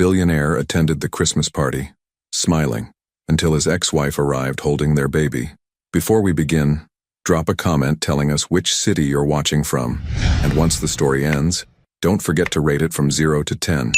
Billionaire attended the Christmas party, smiling, until his ex-wife arrived holding their baby. Before we begin, drop a comment telling us which city you're watching from, and once the story ends, don't forget to rate it from 0 to 10.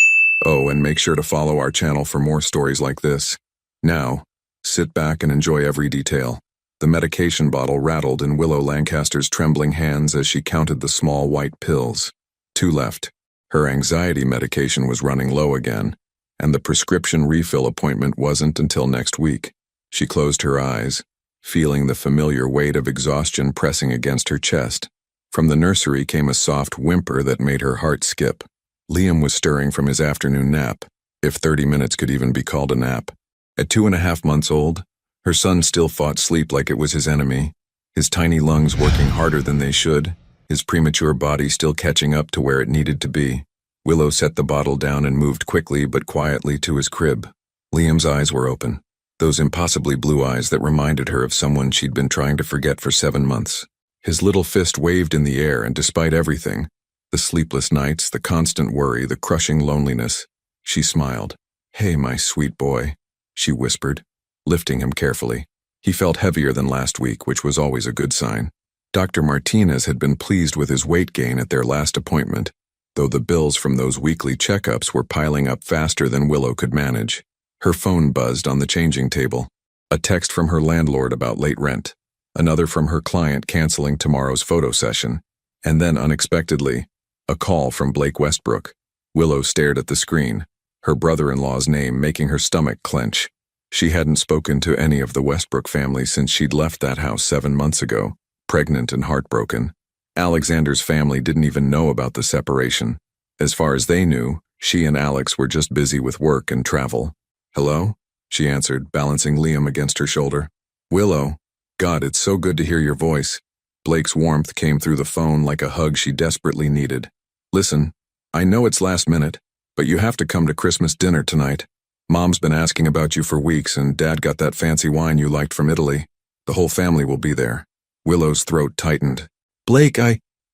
Oh, and make sure to follow our channel for more stories like this. Now, sit back and enjoy every detail. The medication bottle rattled in Willow Lancaster's trembling hands as she counted the small white pills. 2 left. Her anxiety medication was running low again, and the prescription refill appointment wasn't until next week. She closed her eyes, feeling the familiar weight of exhaustion pressing against her chest. From the nursery came a soft whimper that made her heart skip. Liam was stirring from his afternoon nap, if 30 minutes could even be called a nap. At 2.5 months old, her son still fought sleep like it was his enemy, his tiny lungs working harder than they should, his premature body still catching up to where it needed to be. Willow set the bottle down and moved quickly but quietly to his crib. Liam's eyes were open, those impossibly blue eyes that reminded her of someone she'd been trying to forget for 7 months. His little fist waved in the air, and despite everything, the sleepless nights, the constant worry, the crushing loneliness, she smiled. "Hey, my sweet boy," she whispered, lifting him carefully. He felt heavier than last week, which was always a good sign. Dr. Martinez had been pleased with his weight gain at their last appointment, though the bills from those weekly checkups were piling up faster than Willow could manage. Her phone buzzed on the changing table. A text from her landlord about late rent, another from her client canceling tomorrow's photo session, and then unexpectedly, a call from Blake Westbrook. Willow stared at the screen, her brother-in-law's name making her stomach clench. She hadn't spoken to any of the Westbrook family since she'd left that house 7 months ago, pregnant and heartbroken. Alexander's family didn't even know about the separation. As far as they knew, she and Alex were just busy with work and travel. "Hello?" she answered, balancing Liam against her shoulder. "Willow, God, it's so good to hear your voice." Blake's warmth came through the phone like a hug she desperately needed. "Listen, I know it's last minute, but you have to come to Christmas dinner tonight. Mom's been asking about you for weeks, and Dad got that fancy wine you liked from Italy. The whole family will be there." Willow's throat tightened. "Blake,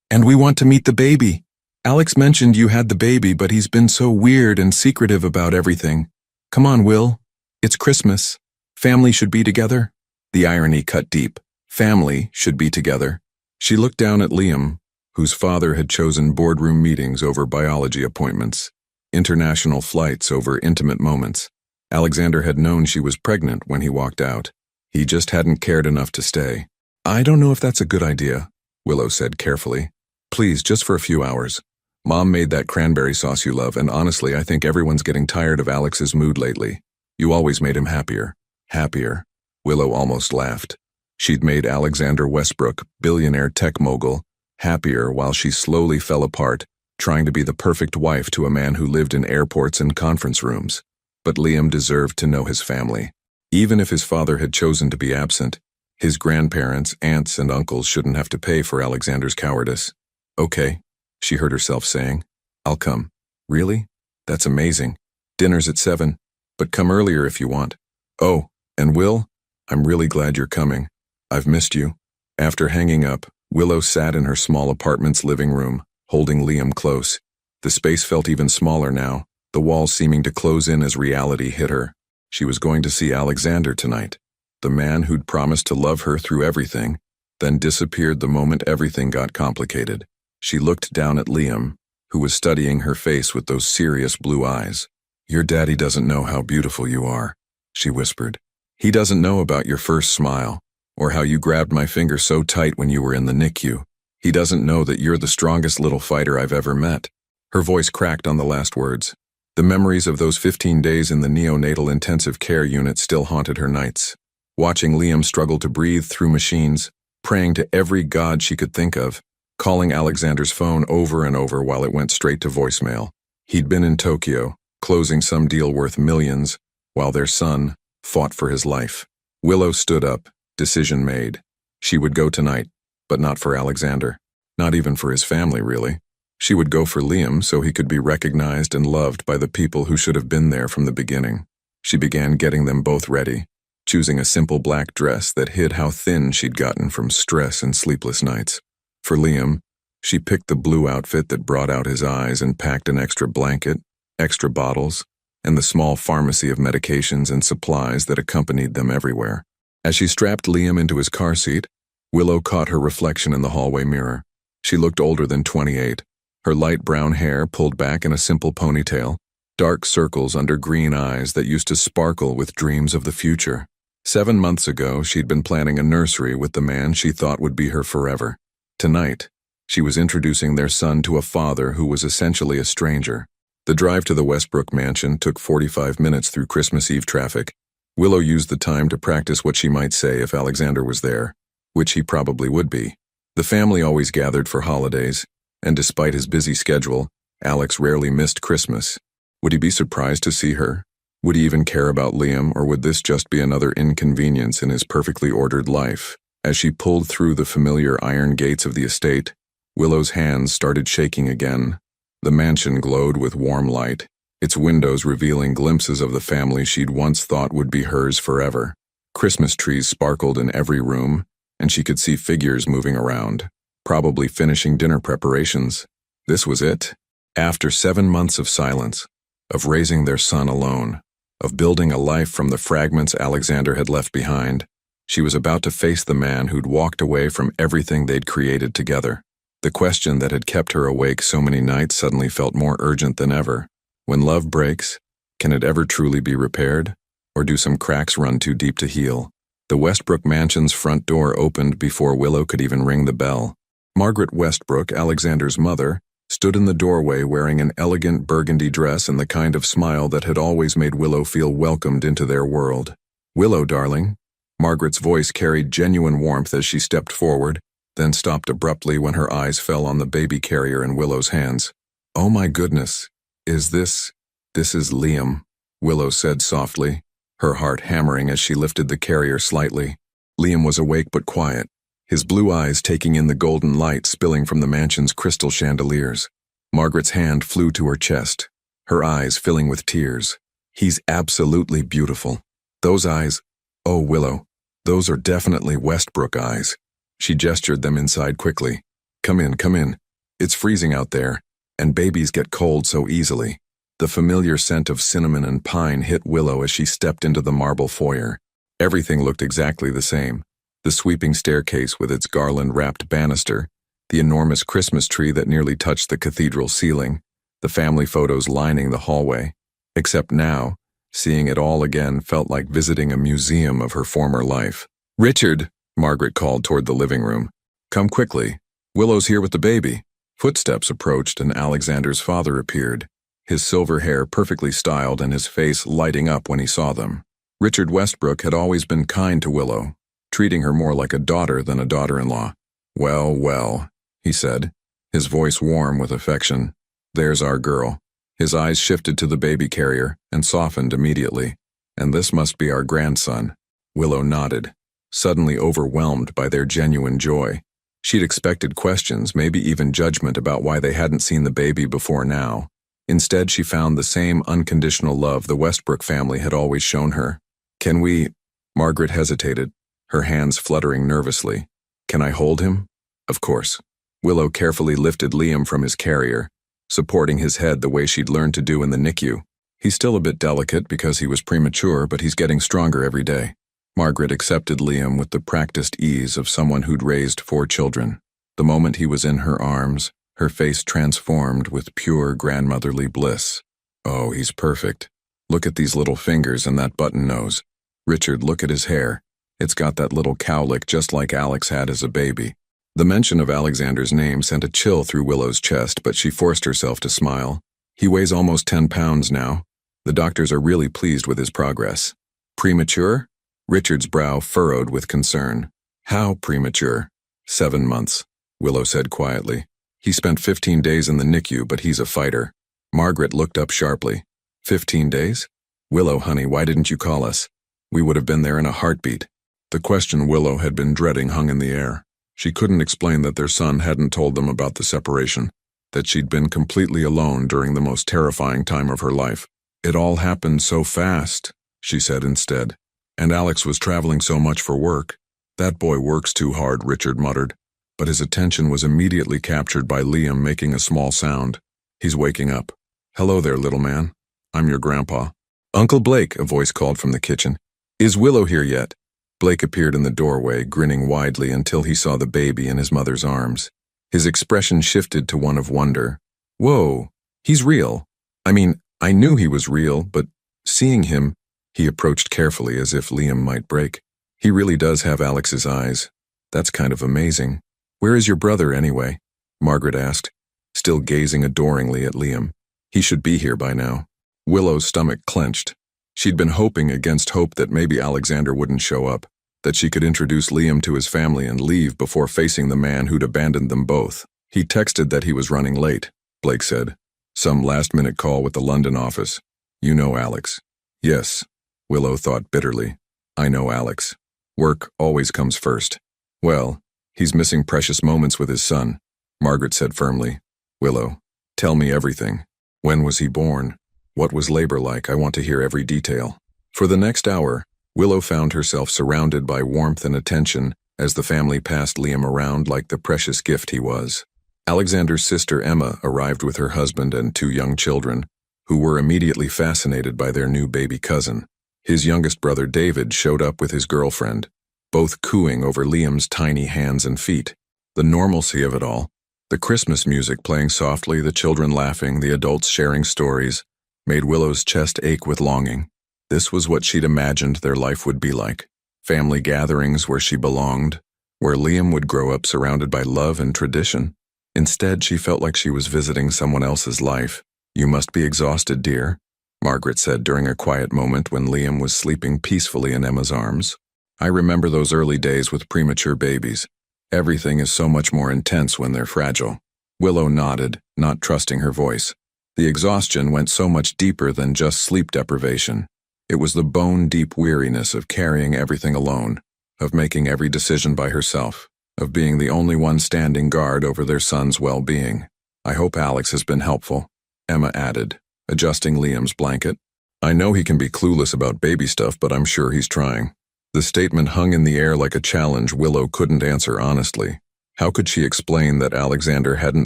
and we want to meet the baby. Alex mentioned you had the baby, but he's been so weird and secretive about everything. Come on, Will. It's Christmas. Family should be together." The irony cut deep. Family should be together. She looked down at Liam, whose father had chosen boardroom meetings over biology appointments, international flights over intimate moments. Alexander had known she was pregnant when he walked out. He just hadn't cared enough to stay. "I don't know if that's a good idea," Willow said carefully. "Please, just for a few hours. Mom made that cranberry sauce you love, and honestly, I think everyone's getting tired of Alex's mood lately. You always made him happier." Happier? Willow almost laughed. She'd made Alexander Westbrook, billionaire tech mogul, happier while she slowly fell apart, trying to be the perfect wife to a man who lived in airports and conference rooms. But Liam deserved to know his family. Even if his father had chosen to be absent, his grandparents, aunts, and uncles shouldn't have to pay for Alexander's cowardice. "Okay," she heard herself saying. "I'll come." "Really? That's amazing. Dinner's at 7, but come earlier if you want. Oh, and Will, I'm really glad you're coming. I've missed you." After hanging up, Willow sat in her small apartment's living room, holding Liam close. The space felt even smaller now, the walls seeming to close in as reality hit her. She was going to see Alexander tonight, the man who'd promised to love her through everything, then disappeared the moment everything got complicated. She looked down at Liam, who was studying her face with those serious blue eyes. "Your daddy doesn't know how beautiful you are," she whispered. "He doesn't know about your first smile, or how you grabbed my finger so tight when you were in the NICU. He doesn't know that you're the strongest little fighter I've ever met." Her voice cracked on the last words. The memories of those 15 days in the neonatal intensive care unit still haunted her nights. Watching Liam struggle to breathe through machines, praying to every god she could think of, calling Alexander's phone over and over while it went straight to voicemail. He'd been in Tokyo, closing some deal worth millions, while their son fought for his life. Willow stood up, decision made. She would go tonight, but not for Alexander. Not even for his family, really. She would go for Liam so he could be recognized and loved by the people who should have been there from the beginning. She began getting them both ready, choosing a simple black dress that hid how thin she'd gotten from stress and sleepless nights. For Liam, she picked the blue outfit that brought out his eyes and packed an extra blanket, extra bottles, and the small pharmacy of medications and supplies that accompanied them everywhere. As she strapped Liam into his car seat, Willow caught her reflection in the hallway mirror. She looked older than 28, her light brown hair pulled back in a simple ponytail, dark circles under green eyes that used to sparkle with dreams of the future. 7 months ago, she'd been planning a nursery with the man she thought would be her forever. Tonight, she was introducing their son to a father who was essentially a stranger. The drive to the Westbrook mansion took 45 minutes through Christmas Eve traffic. Willow used the time to practice what she might say if Alexander was there, which he probably would be. The family always gathered for holidays, and despite his busy schedule, Alex rarely missed Christmas. Would he be surprised to see her? Would he even care about Liam, or would this just be another inconvenience in his perfectly ordered life? As she pulled through the familiar iron gates of the estate, Willow's hands started shaking again. The mansion glowed with warm light, its windows revealing glimpses of the family she'd once thought would be hers forever. Christmas trees sparkled in every room, and she could see figures moving around, probably finishing dinner preparations. This was it. After 7 months of silence, of raising their son alone, of building a life from the fragments Alexander had left behind, she was about to face the man who'd walked away from everything they'd created together. The question that had kept her awake so many nights suddenly felt more urgent than ever. When love breaks, can it ever truly be repaired? Or do some cracks run too deep to heal? The Westbrook mansion's front door opened before Willow could even ring the bell. Margaret Westbrook, Alexander's mother, stood in the doorway wearing an elegant burgundy dress and the kind of smile that had always made Willow feel welcomed into their world. "Willow, darling." Margaret's voice carried genuine warmth as she stepped forward, then stopped abruptly when her eyes fell on the baby carrier in Willow's hands. "Oh my goodness, this is Liam," Willow said softly, her heart hammering as she lifted the carrier slightly. Liam was awake but quiet, his blue eyes taking in the golden light spilling from the mansion's crystal chandeliers. Margaret's hand flew to her chest, her eyes filling with tears. "He's absolutely beautiful. Those eyes, oh Willow, those are definitely Westbrook eyes." She gestured them inside quickly. Come in. It's freezing out there, and babies get cold so easily." The familiar scent of cinnamon and pine hit Willow as she stepped into the marble foyer. Everything looked exactly the same. The sweeping staircase with its garland-wrapped banister, the enormous Christmas tree that nearly touched the cathedral ceiling, the family photos lining the hallway. Except now, seeing it all again felt like visiting a museum of her former life. "Richard," Margaret called toward the living room. "Come quickly. Willow's here with the baby." Footsteps approached and Alexander's father appeared, his silver hair perfectly styled and his face lighting up when he saw them. Richard Westbrook had always been kind to Willow, treating her more like a daughter than a daughter-in-law. Well, he said, his voice warm with affection. "There's our girl." His eyes shifted to the baby carrier and softened immediately. "And this must be our grandson." Willow nodded, suddenly overwhelmed by their genuine joy. She'd expected questions, maybe even judgment about why they hadn't seen the baby before now. Instead, she found the same unconditional love the Westbrook family had always shown her. "Can we—" Margaret hesitated, her hands fluttering nervously. "Can I hold him?" "Of course." Willow carefully lifted Liam from his carrier, supporting his head the way she'd learned to do in the NICU. "He's still a bit delicate because he was premature, but he's getting stronger every day." Margaret accepted Liam with the practiced ease of someone who'd raised 4 children. The moment he was in her arms, her face transformed with pure grandmotherly bliss. "Oh, he's perfect. Look at these little fingers and that button nose. Richard, look at his hair. It's got that little cowlick just like Alex had as a baby." The mention of Alexander's name sent a chill through Willow's chest, but she forced herself to smile. "He weighs almost 10 pounds now. The doctors are really pleased with his progress." "Premature?" Richard's brow furrowed with concern. "How premature?" 7 months, Willow said quietly. "He spent 15 days in the NICU, but he's a fighter." Margaret looked up sharply. 15 days? "Willow, honey, why didn't you call us? We would have been there in a heartbeat." The question Willow had been dreading hung in the air. She couldn't explain that their son hadn't told them about the separation, that she'd been completely alone during the most terrifying time of her life. "It all happened so fast," she said instead. "And Alex was traveling so much for work." "That boy works too hard," Richard muttered, but his attention was immediately captured by Liam making a small sound. "He's waking up. Hello there, little man. I'm your grandpa." "Uncle Blake," a voice called from the kitchen. "Is Willow here yet?" Blake appeared in the doorway, grinning widely until he saw the baby in his mother's arms. His expression shifted to one of wonder. "Whoa, he's real. I mean, I knew he was real, but seeing him," he approached carefully as if Liam might break. "He really does have Alex's eyes. That's kind of amazing. Where is your brother, anyway?" Margaret asked, still gazing adoringly at Liam. "He should be here by now." Willow's stomach clenched. She'd been hoping against hope that maybe Alexander wouldn't show up, that she could introduce Liam to his family and leave before facing the man who'd abandoned them both. "He texted that he was running late," Blake said. "Some last-minute call with the London office. You know Alex." "Yes," Willow thought bitterly. "I know Alex. Work always comes first." "Well, he's missing precious moments with his son," Margaret said firmly. "Willow, tell me everything. When was he born? What was labor like? I want to hear every detail." For the next hour, Willow found herself surrounded by warmth and attention as the family passed Liam around like the precious gift he was. Alexander's sister Emma arrived with her husband and 2 young children, who were immediately fascinated by their new baby cousin. His youngest brother David showed up with his girlfriend, both cooing over Liam's tiny hands and feet. The normalcy of it all, the Christmas music playing softly, the children laughing, the adults sharing stories, made Willow's chest ache with longing. This was what she'd imagined their life would be like. Family gatherings where she belonged, where Liam would grow up surrounded by love and tradition. Instead, she felt like she was visiting someone else's life. "You must be exhausted, dear," Margaret said during a quiet moment when Liam was sleeping peacefully in Emma's arms. "I remember those early days with premature babies. Everything is so much more intense when they're fragile." Willow nodded, not trusting her voice. The exhaustion went so much deeper than just sleep deprivation. It was the bone-deep weariness of carrying everything alone, of making every decision by herself, of being the only one standing guard over their son's well-being. "I hope Alex has been helpful," Emma added, adjusting Liam's blanket. "I know he can be clueless about baby stuff, but I'm sure he's trying." The statement hung in the air like a challenge Willow couldn't answer honestly. How could she explain that Alexander hadn't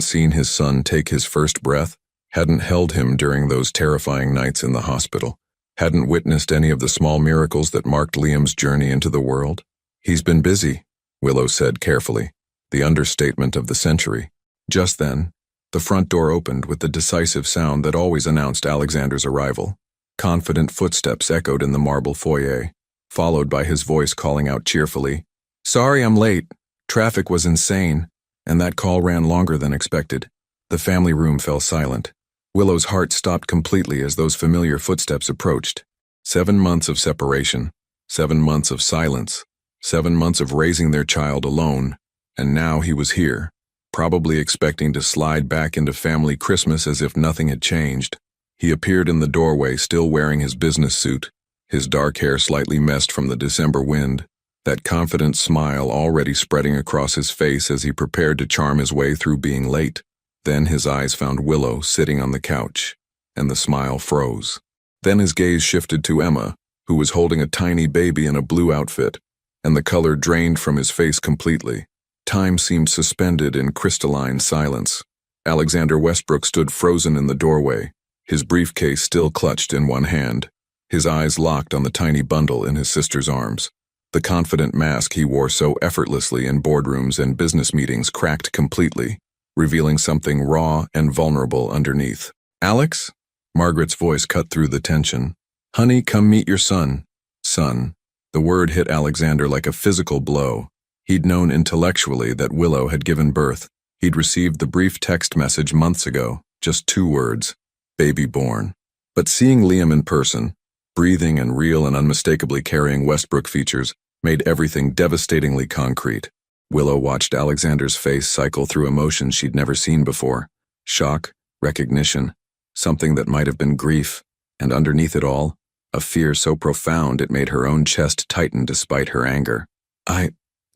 seen his son take his first breath, hadn't held him during those terrifying nights in the hospital, hadn't witnessed any of the small miracles that marked Liam's journey into the world? "He's been busy," Willow said carefully, the understatement of the century. Just then, the front door opened with the decisive sound that always announced Alexander's arrival. Confident footsteps echoed in the marble foyer, followed by his voice calling out cheerfully, "Sorry I'm late. Traffic was insane," and that call ran longer than expected. The family room fell silent. Willow's heart stopped completely as those familiar footsteps approached. 7 months of separation, 7 months of silence, 7 months of raising their child alone, and now he was here, probably expecting to slide back into family Christmas as if nothing had changed. He appeared in the doorway still wearing his business suit, his dark hair slightly messed from the December wind, that confident smile already spreading across his face as he prepared to charm his way through being late. Then his eyes found Willow sitting on the couch, and the smile froze. Then his gaze shifted to Emma, who was holding a tiny baby in a blue outfit, and the color drained from his face completely. Time seemed suspended in crystalline silence. Alexander Westbrook stood frozen in the doorway, his briefcase still clutched in one hand, his eyes locked on the tiny bundle in his sister's arms. The confident mask he wore so effortlessly in boardrooms and business meetings cracked completely, revealing something raw and vulnerable underneath. "Alex?" Margaret's voice cut through the tension. "Honey, come meet your son." Son. The word hit Alexander like a physical blow. He'd known intellectually that Willow had given birth. He'd received the brief text message months ago, just 2 words, "baby born." But seeing Liam in person, breathing and real and unmistakably carrying Westbrook features, made everything devastatingly concrete. Willow watched Alexander's face cycle through emotions she'd never seen before. Shock, recognition, something that might have been grief, and underneath it all, a fear so profound it made her own chest tighten despite her anger.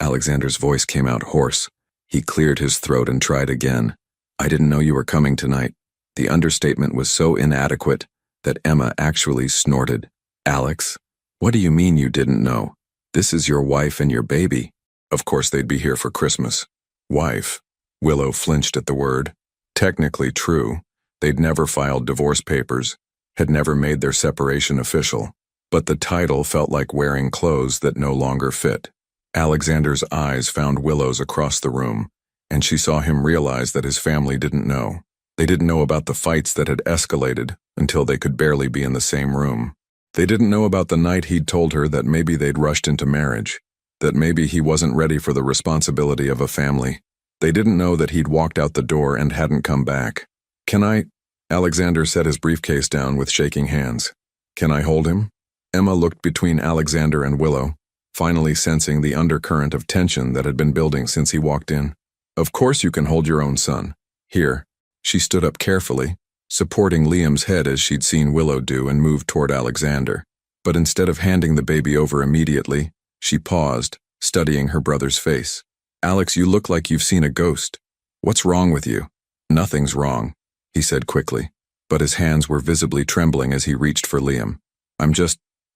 Alexander's voice came out hoarse. He cleared his throat and tried again. "I didn't know you were coming tonight." The understatement was so inadequate that Emma actually snorted. "Alex, what do you mean you didn't know? This is your wife and your baby." Of course they'd be here for Christmas. Wife. Willow flinched at the word. Technically true. They'd never filed divorce papers, had never made their separation official, but the title felt like wearing clothes that no longer fit. Alexander's eyes found Willow's across the room, and she saw him realize that his family didn't know. They didn't know about the fights that had escalated until they could barely be in the same room. They didn't know about the night he'd told her that maybe they'd rushed into marriage, that maybe he wasn't ready for the responsibility of a family. They didn't know that he'd walked out the door and hadn't come back. "Can I?" Alexander set his briefcase down with shaking hands. "Can I hold him?" Emma looked between Alexander and Willow, finally sensing the undercurrent of tension that had been building since he walked in. "Of course you can hold your own son. Here." She stood up carefully, supporting Liam's head as she'd seen Willow do, and moved toward Alexander. But instead of handing the baby over immediately, she paused, studying her brother's face. "Alex, you look like you've seen a ghost. What's wrong with you?" "Nothing's wrong," he said quickly, but his hands were visibly trembling as he reached for Liam.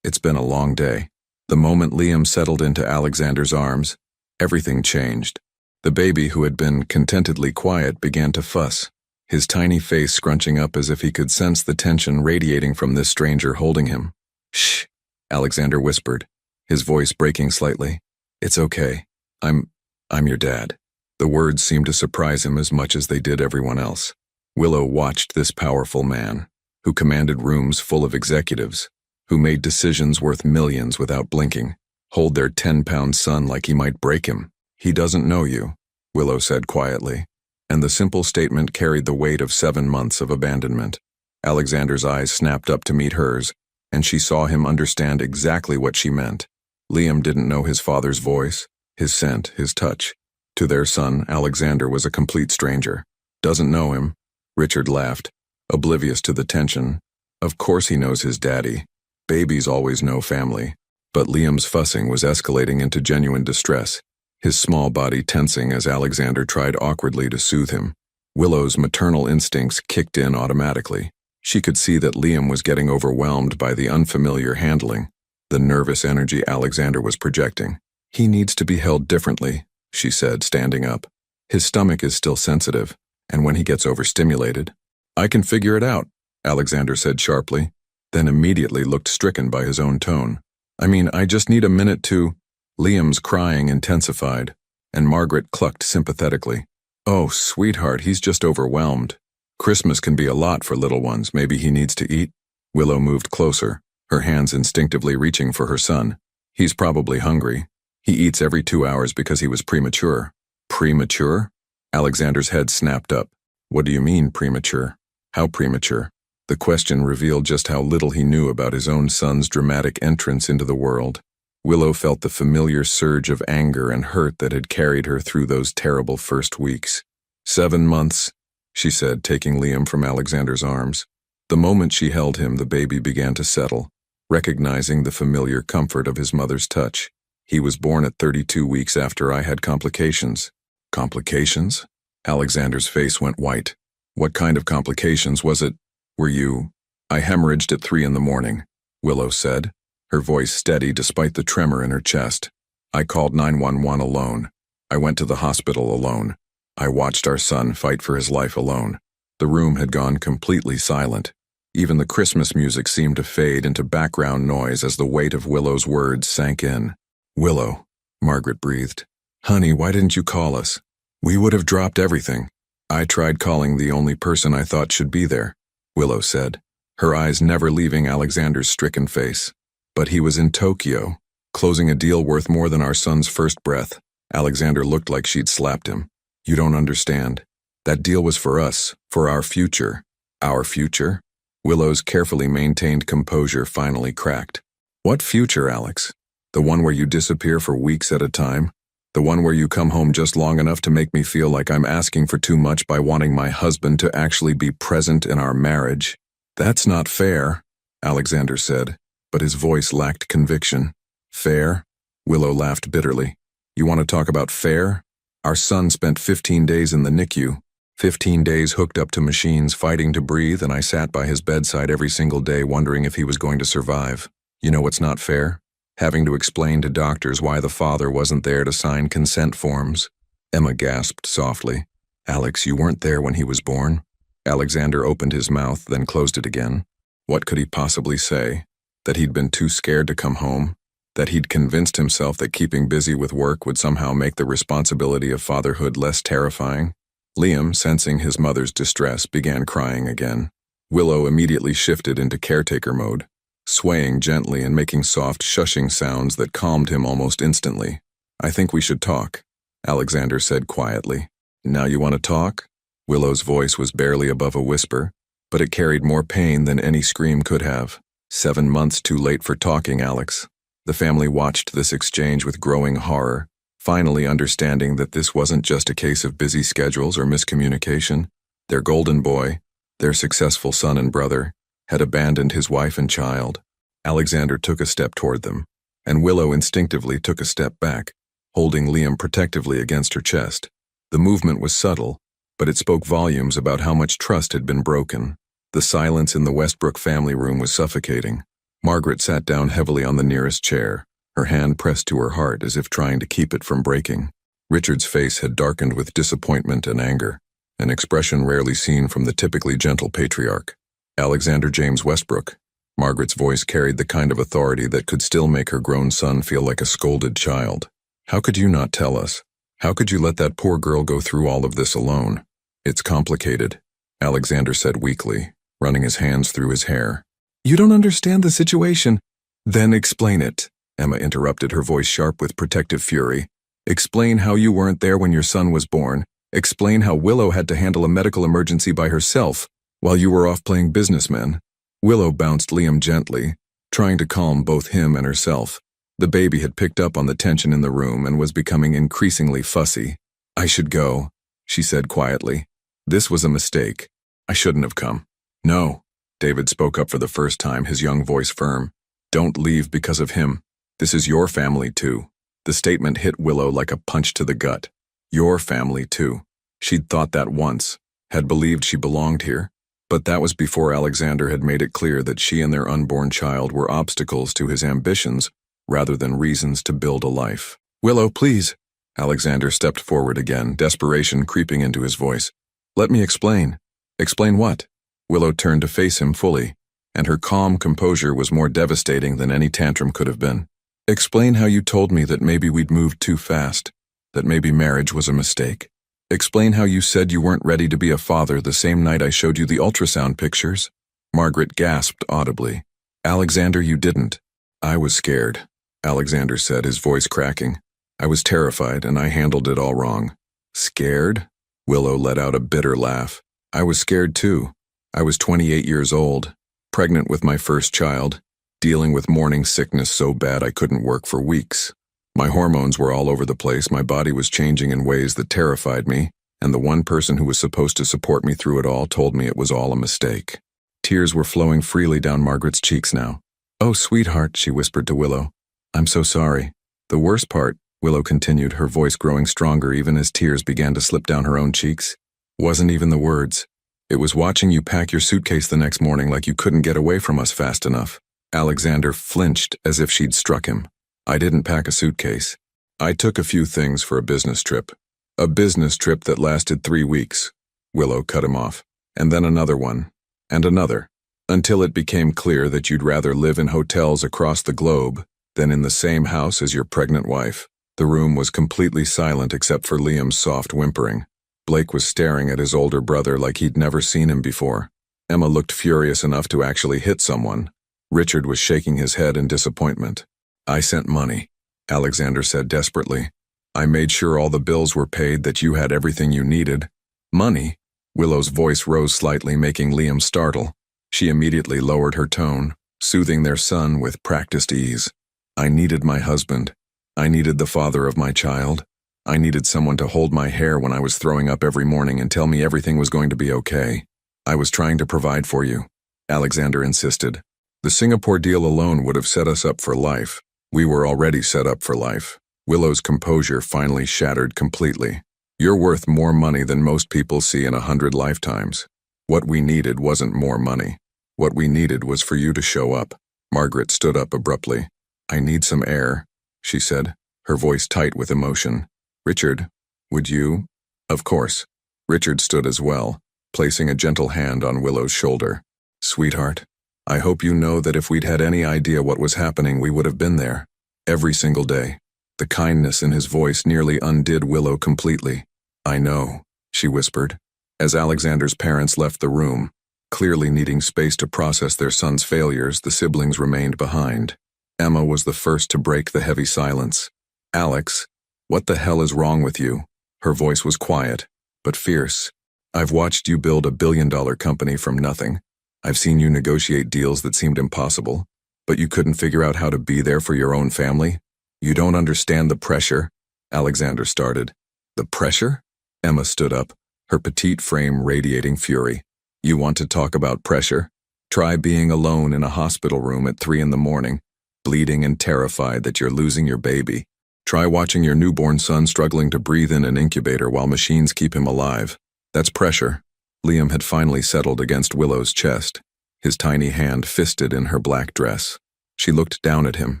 It's been a long day." The moment Liam settled into Alexander's arms, everything changed. The baby, who had been contentedly quiet, began to fuss, his tiny face scrunching up as if he could sense the tension radiating from this stranger holding him. "Shh," Alexander whispered, his voice breaking slightly. "It's okay. I'm your dad." The words seemed to surprise him as much as they did everyone else. Willow watched this powerful man, who commanded rooms full of executives, who made decisions worth millions without blinking, hold their 10-pound son like he might break him. "He doesn't know you," Willow said quietly, and the simple statement carried the weight of 7 months of abandonment. Alexander's eyes snapped up to meet hers, and she saw him understand exactly what she meant. Liam didn't know his father's voice, his scent, his touch. To their son, Alexander was a complete stranger. "Doesn't know him," Richard laughed, oblivious to the tension. "Of course he knows his daddy. Babies always know family." But Liam's fussing was escalating into genuine distress, his small body tensing as Alexander tried awkwardly to soothe him. Willow's maternal instincts kicked in automatically. She could see that Liam was getting overwhelmed by the unfamiliar handling, the nervous energy Alexander was projecting. "He needs to be held differently," she said, standing up. "His stomach is still sensitive, and when he gets overstimulated—" "I can figure it out," Alexander said sharply, then immediately looked stricken by his own tone. I just need a minute to—" Liam's crying intensified, and Margaret clucked sympathetically. "Oh, sweetheart, he's just overwhelmed. Christmas can be a lot for little ones. Maybe he needs to eat." Willow moved closer, her hands instinctively reaching for her son. "He's probably hungry. He eats every 2 hours because he was premature." "Premature?" Alexander's head snapped up. "What do you mean, premature? How premature?" The question revealed just how little he knew about his own son's dramatic entrance into the world. Willow felt the familiar surge of anger and hurt that had carried her through those terrible first weeks. 7 months, she said, taking Liam from Alexander's arms. The moment she held him, the baby began to settle, recognizing the familiar comfort of his mother's touch. He was born at 32 weeks after I had complications. Complications? Alexander's face went white. What kind of complications was it? Were you? I hemorrhaged at 3 in the morning, Willow said, her voice steady despite the tremor in her chest. I called 911 alone. I went to the hospital alone. I watched our son fight for his life alone. The room had gone completely silent. Even the Christmas music seemed to fade into background noise as the weight of Willow's words sank in. Willow, Margaret breathed. Honey, why didn't you call us? We would have dropped everything. I tried calling the only person I thought should be there, Willow said, her eyes never leaving Alexander's stricken face. But he was in Tokyo, closing a deal worth more than our son's first breath. Alexander looked like she'd slapped him. You don't understand. That deal was for us, for our future. Our future? Willow's carefully maintained composure finally cracked. What future, Alex? The one where you disappear for weeks at a time? The one where you come home just long enough to make me feel like I'm asking for too much by wanting my husband to actually be present in our marriage? That's not fair, Alexander said, but his voice lacked conviction. Fair? Willow laughed bitterly. You want to talk about fair? Our son spent 15 days in the NICU, 15 days hooked up to machines fighting to breathe, and I sat by his bedside every single day wondering if he was going to survive. You know what's not fair? Having to explain to doctors why the father wasn't there to sign consent forms. Emma gasped softly. Alex, you weren't there when he was born? Alexander opened his mouth, then closed it again. What could he possibly say? That he'd been too scared to come home? That he'd convinced himself that keeping busy with work would somehow make the responsibility of fatherhood less terrifying? Liam, sensing his mother's distress, began crying again. Willow immediately shifted into caretaker mode, swaying gently and making soft shushing sounds that calmed him almost instantly. "I think we should talk," Alexander said quietly. "Now you want to talk?" Willow's voice was barely above a whisper, but it carried more pain than any scream could have. 7 months too late for talking, Alex. The family watched this exchange with growing horror, finally understanding that this wasn't just a case of busy schedules or miscommunication. Their golden boy, their successful son and brother, had abandoned his wife and child. Alexander took a step toward them, and Willow instinctively took a step back, holding Liam protectively against her chest. The movement was subtle, but it spoke volumes about how much trust had been broken. The silence in the Westbrook family room was suffocating. Margaret sat down heavily on the nearest chair, her hand pressed to her heart as if trying to keep it from breaking. Richard's face had darkened with disappointment and anger, an expression rarely seen from the typically gentle patriarch. "Alexander James Westbrook." Margaret's voice carried the kind of authority that could still make her grown son feel like a scolded child. "How could you not tell us? How could you let that poor girl go through all of this alone?" "It's complicated," Alexander said weakly, running his hands through his hair. "You don't understand the situation." "Then explain it," Emma interrupted, her voice sharp with protective fury. "Explain how you weren't there when your son was born. Explain how Willow had to handle a medical emergency by herself while you were off playing businessmen." Willow bounced Liam gently, trying to calm both him and herself. The baby had picked up on the tension in the room and was becoming increasingly fussy. "I should go," she said quietly. "This was a mistake. I shouldn't have come." "No," David spoke up for the first time, his young voice firm. "Don't leave because of him. This is your family too." The statement hit Willow like a punch to the gut. Your family too. She'd thought that once, had believed she belonged here, but that was before Alexander had made it clear that she and their unborn child were obstacles to his ambitions rather than reasons to build a life. "Willow, please." Alexander stepped forward again, desperation creeping into his voice. "Let me explain." "Explain what?" Willow turned to face him fully, and her calm composure was more devastating than any tantrum could have been. "Explain how you told me that maybe we'd moved too fast, that maybe marriage was a mistake. Explain how you said you weren't ready to be a father the same night I showed you the ultrasound pictures." Margaret gasped audibly. "Alexander, you didn't." "I was scared," Alexander said, his voice cracking. "I was terrified, and I handled it all wrong." "Scared?" Willow let out a bitter laugh. "I was scared too. I was 28 years old, pregnant with my first child, dealing with morning sickness so bad I couldn't work for weeks. My hormones were all over the place, my body was changing in ways that terrified me, and the one person who was supposed to support me through it all told me it was all a mistake." Tears were flowing freely down Margaret's cheeks now. "Oh, sweetheart," she whispered to Willow. "I'm so sorry." "The worst part," Willow continued, her voice growing stronger even as tears began to slip down her own cheeks, "wasn't even the words. It was watching you pack your suitcase the next morning like you couldn't get away from us fast enough." Alexander flinched as if she'd struck him. "I didn't pack a suitcase. I took a few things for a business trip. A business trip that lasted 3 weeks." Willow cut him off. "And then another one. And another. Until it became clear that you'd rather live in hotels across the globe than in the same house as your pregnant wife." The room was completely silent except for Liam's soft whimpering. Blake was staring at his older brother like he'd never seen him before. Emma looked furious enough to actually hit someone. Richard was shaking his head in disappointment. "I sent money," Alexander said desperately. "I made sure all the bills were paid, that you had everything you needed." "Money?" Willow's voice rose slightly, making Liam startle. She immediately lowered her tone, soothing their son with practiced ease. "I needed my husband. I needed the father of my child. I needed someone to hold my hair when I was throwing up every morning and tell me everything was going to be okay. I was trying to provide for you," Alexander insisted. "The Singapore deal alone would have set us up for life. We were already set up for life." Willow's composure finally shattered completely. "You're worth more money than most people see in 100 lifetimes. What we needed wasn't more money. What we needed was for you to show up." Margaret stood up abruptly. "I need some air," she said, her voice tight with emotion. "Richard, would you?" "Of course." Richard stood as well, placing a gentle hand on Willow's shoulder. "Sweetheart." I hope you know that if we'd had any idea what was happening, we would have been there. Every single day. The kindness in his voice nearly undid Willow completely. I know, she whispered. As Alexander's parents left the room, clearly needing space to process their son's failures, the siblings remained behind. Emma was the first to break the heavy silence. Alex, what the hell is wrong with you? Her voice was quiet, but fierce. I've watched you build a billion-dollar company from nothing. I've seen you negotiate deals that seemed impossible, but you couldn't figure out how to be there for your own family? You don't understand the pressure, Alexander started. The pressure? Emma stood up, her petite frame radiating fury. You want to talk about pressure? Try being alone in a hospital room at 3 a.m, bleeding and terrified that you're losing your baby. Try watching your newborn son struggling to breathe in an incubator while machines keep him alive. That's pressure. Liam had finally settled against Willow's chest, his tiny hand fisted in her black dress. She looked down at him,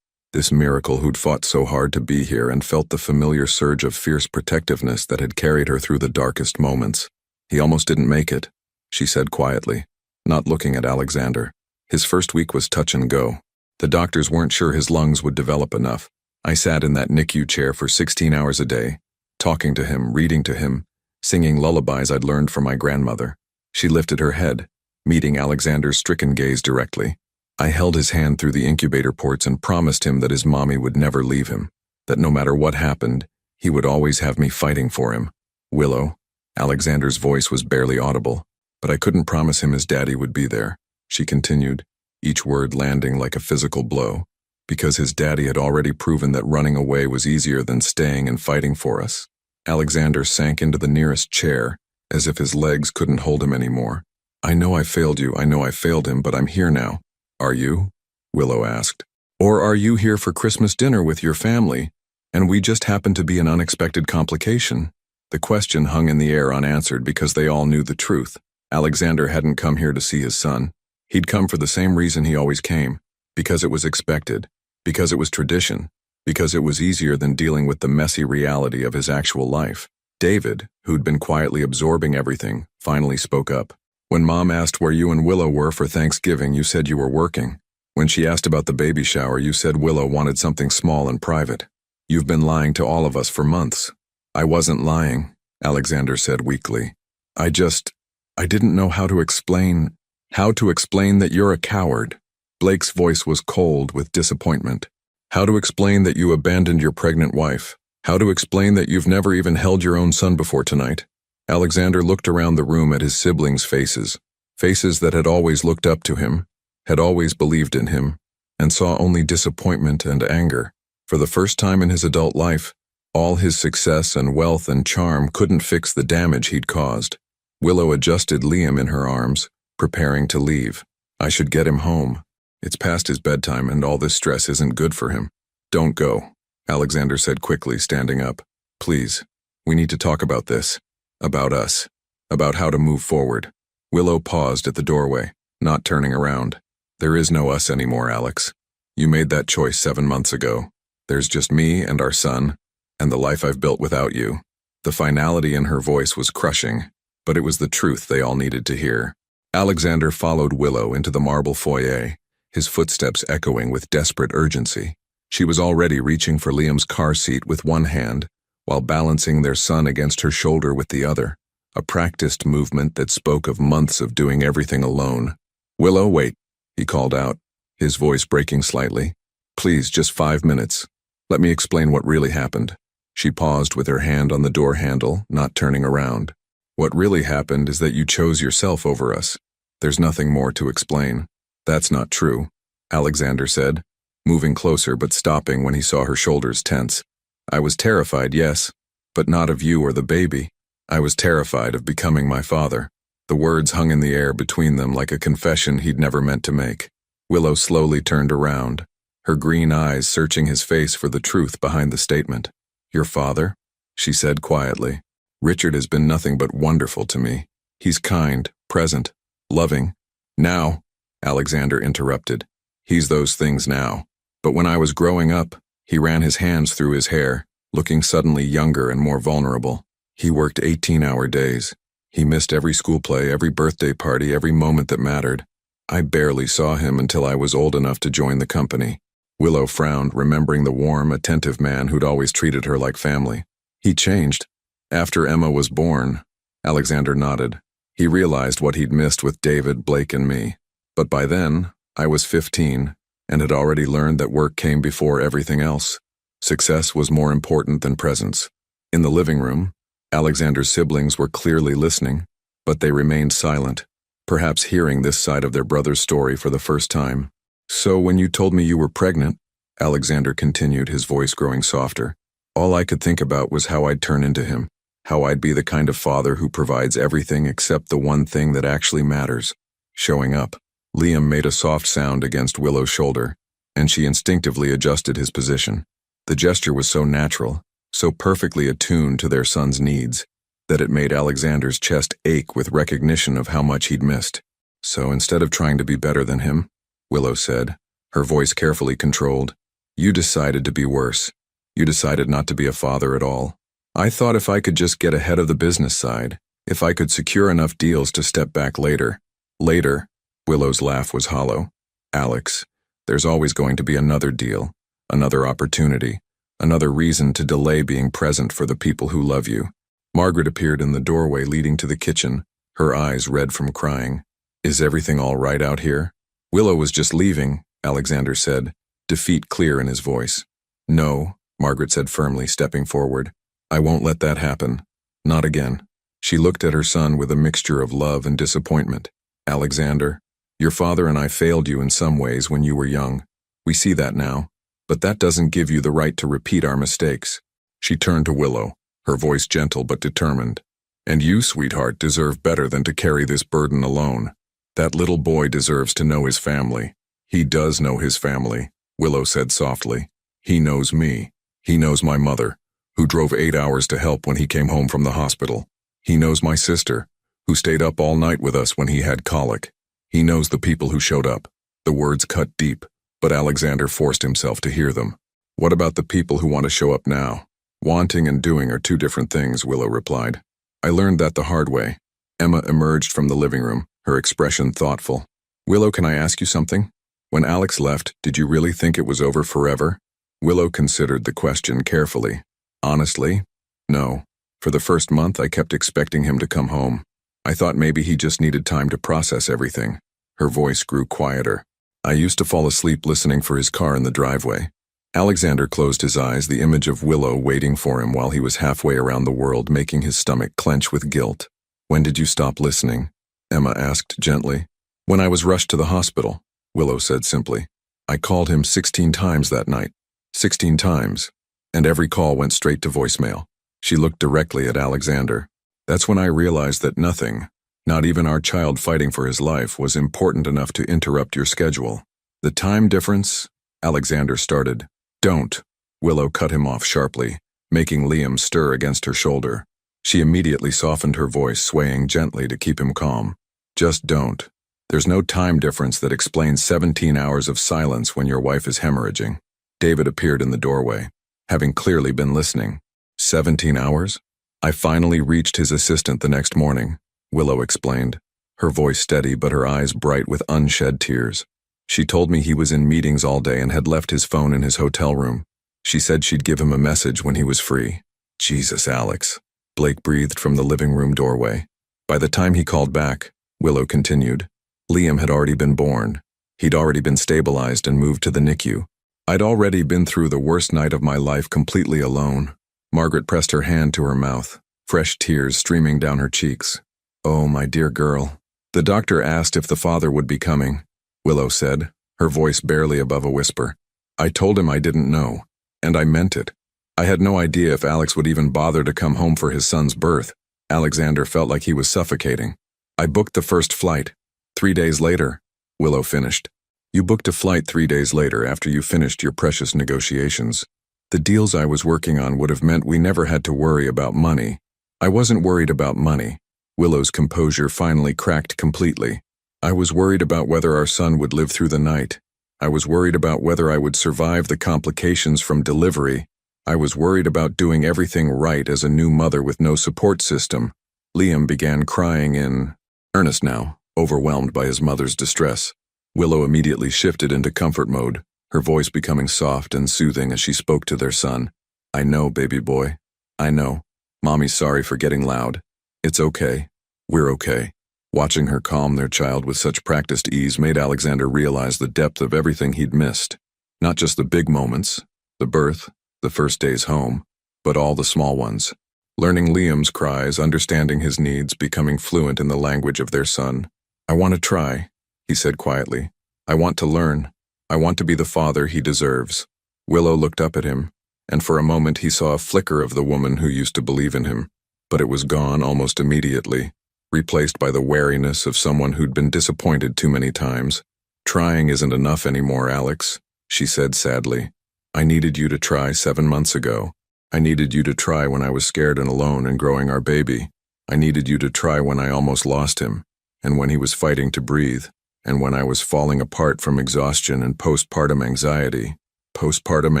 this miracle who'd fought so hard to be here, and felt the familiar surge of fierce protectiveness that had carried her through the darkest moments. He almost didn't make it, she said quietly, not looking at Alexander. His first week was touch and go. The doctors weren't sure his lungs would develop enough. I sat in that NICU chair for 16 hours a day, talking to him, reading to him, singing lullabies I'd learned from my grandmother. She lifted her head, meeting Alexander's stricken gaze directly. I held his hand through the incubator ports and promised him that his mommy would never leave him, that no matter what happened, he would always have me fighting for him. Willow, Alexander's voice was barely audible, but I couldn't promise him his daddy would be there, she continued, each word landing like a physical blow, because his daddy had already proven that running away was easier than staying and fighting for us. Alexander sank into the nearest chair, as if his legs couldn't hold him anymore. I know I failed you, I know I failed him, but I'm here now. Are you? Willow asked. Or are you here for Christmas dinner with your family, and we just happen to be an unexpected complication? The question hung in the air unanswered because they all knew the truth. Alexander hadn't come here to see his son. He'd come for the same reason he always came, because it was expected, because it was tradition, because it was easier than dealing with the messy reality of his actual life. David, who'd been quietly absorbing everything, finally spoke up. When Mom asked where you and Willow were for Thanksgiving, you said you were working. When she asked about the baby shower, you said Willow wanted something small and private. You've been lying to all of us for months. I wasn't lying, Alexander said weakly. I didn't know how to explain that you're a coward. Blake's voice was cold with disappointment. How to explain that you abandoned your pregnant wife. How to explain that you've never even held your own son before tonight. Alexander looked around the room at his siblings' faces that had always looked up to him, had always believed in him, and saw only disappointment and anger. For the first time in his adult life, all his success and wealth and charm couldn't fix the damage he'd caused. Willow adjusted Liam in her arms, preparing to leave. I should get him home. It's past his bedtime and all this stress isn't good for him. Don't go, Alexander said quickly, standing up. Please, we need to talk about this. About us. About how to move forward. Willow paused at the doorway, not turning around. There is no us anymore, Alex. You made that choice 7 months ago. There's just me and our son, and the life I've built without you. The finality in her voice was crushing, but it was the truth they all needed to hear. Alexander followed Willow into the marble foyer, his footsteps echoing with desperate urgency. She was already reaching for Liam's car seat with one hand, while balancing their son against her shoulder with the other, a practiced movement that spoke of months of doing everything alone. Willow, wait, he called out, his voice breaking slightly. Please, just 5 minutes. Let me explain what really happened. She paused with her hand on the door handle, not turning around. What really happened is that you chose yourself over us. There's nothing more to explain. That's not true, Alexander said, moving closer but stopping when he saw her shoulders tense. I was terrified, yes, but not of you or the baby. I was terrified of becoming my father. The words hung in the air between them like a confession he'd never meant to make. Willow slowly turned around, her green eyes searching his face for the truth behind the statement. Your father? She said quietly. Richard has been nothing but wonderful to me. He's kind, present, loving. Now, Alexander interrupted, he's those things now. But when I was growing up, he ran his hands through his hair, looking suddenly younger and more vulnerable. He worked 18-hour days. He missed every school play, every birthday party, every moment that mattered. I barely saw him until I was old enough to join the company. Willow frowned, remembering the warm, attentive man who'd always treated her like family. He changed. After Emma was born, Alexander nodded. He realized what he'd missed with David, Blake, and me. But by then, I was 15, and had already learned that work came before everything else. Success was more important than presence. In the living room, Alexander's siblings were clearly listening, but they remained silent, perhaps hearing this side of their brother's story for the first time. "So when you told me you were pregnant," Alexander continued, his voice growing softer, "all I could think about was how I'd turn into him, how I'd be the kind of father who provides everything except the one thing that actually matters, showing up." Liam made a soft sound against Willow's shoulder, and she instinctively adjusted his position. The gesture was so natural, so perfectly attuned to their son's needs, that it made Alexander's chest ache with recognition of how much he'd missed. "So instead of trying to be better than him," Willow said, her voice carefully controlled, "you decided to be worse. You decided not to be a father at all. I thought if I could just get ahead of the business side, if I could secure enough deals to step back later." "Later?" Willow's laugh was hollow. "Alex, there's always going to be another deal, another opportunity, another reason to delay being present for the people who love you." Margaret appeared in the doorway leading to the kitchen, her eyes red from crying. "Is everything all right out here?" "Willow was just leaving," Alexander said, defeat clear in his voice. "No," Margaret said firmly, stepping forward. "I won't let that happen. Not again." She looked at her son with a mixture of love and disappointment. "Alexander, your father and I failed you in some ways when you were young. We see that now, but that doesn't give you the right to repeat our mistakes." She turned to Willow, her voice gentle but determined. "And you, sweetheart, deserve better than to carry this burden alone. That little boy deserves to know his family." "He does know his family," Willow said softly. "He knows me. He knows my mother, who drove 8 hours to help when he came home from the hospital. He knows my sister, who stayed up all night with us when he had colic. He knows the people who showed up." The words cut deep, but Alexander forced himself to hear them. "What about the people who want to show up now?" "Wanting and doing are two different things," Willow replied. "I learned that the hard way." Emma emerged from the living room, her expression thoughtful. "Willow, can I ask you something? When Alex left, did you really think it was over forever?" Willow considered the question carefully. "Honestly, no. For the first month, I kept expecting him to come home. I thought maybe he just needed time to process everything." Her voice grew quieter. "I used to fall asleep listening for his car in the driveway." Alexander closed his eyes, the image of Willow waiting for him while he was halfway around the world, making his stomach clench with guilt. "When did you stop listening?" Emma asked gently. "When I was rushed to the hospital," Willow said simply. "I called him 16 times that night. 16 times. And every call went straight to voicemail." She looked directly at Alexander. "That's when I realized that nothing, not even our child fighting for his life, was important enough to interrupt your schedule." "The time difference?" Alexander started. "Don't." Willow cut him off sharply, making Liam stir against her shoulder. She immediately softened her voice, swaying gently to keep him calm. "Just don't. There's no time difference that explains 17 hours of silence when your wife is hemorrhaging." David appeared in the doorway, having clearly been listening. 17 hours? "I finally reached his assistant the next morning," Willow explained, her voice steady but her eyes bright with unshed tears. "She told me he was in meetings all day and had left his phone in his hotel room. She said she'd give him a message when he was free." "Jesus, Alex," Blake breathed from the living room doorway. "By the time he called back," Willow continued, "Liam had already been born. He'd already been stabilized and moved to the NICU. I'd already been through the worst night of my life completely alone." Margaret pressed her hand to her mouth, fresh tears streaming down her cheeks. "Oh, my dear girl." "The doctor asked if the father would be coming," Willow said, her voice barely above a whisper. "I told him I didn't know, and I meant it. I had no idea if Alex would even bother to come home for his son's birth." Alexander felt like he was suffocating. "I booked the first flight. 3 days later," Willow finished. "You booked a flight 3 days later after you finished your precious negotiations. The deals I was working on would have meant we never had to worry about money." "I wasn't worried about money." Willow's composure finally cracked completely. "I was worried about whether our son would live through the night. I was worried about whether I would survive the complications from delivery. I was worried about doing everything right as a new mother with no support system." Liam began crying in earnest now, overwhelmed by his mother's distress. Willow immediately shifted into comfort mode, her voice becoming soft and soothing as she spoke to their son. I know, baby boy. I know. Mommy's sorry for getting loud. It's okay. We're okay. Watching her calm their child with such practiced ease made Alexander realize the depth of everything he'd missed. Not just the big moments, the birth, the first days home, but all the small ones. Learning Liam's cries, understanding his needs, becoming fluent in the language of their son. I want to try, he said quietly. I want to learn. I want to be the father he deserves. Willow looked up at him, and for a moment he saw a flicker of the woman who used to believe in him, but it was gone almost immediately, replaced by the wariness of someone who'd been disappointed too many times. Trying isn't enough anymore, Alex, she said sadly. I needed you to try 7 months ago. I needed you to try when I was scared and alone and growing our baby. I needed you to try when I almost lost him, and when he was fighting to breathe, and when I was falling apart from exhaustion and postpartum anxiety. Postpartum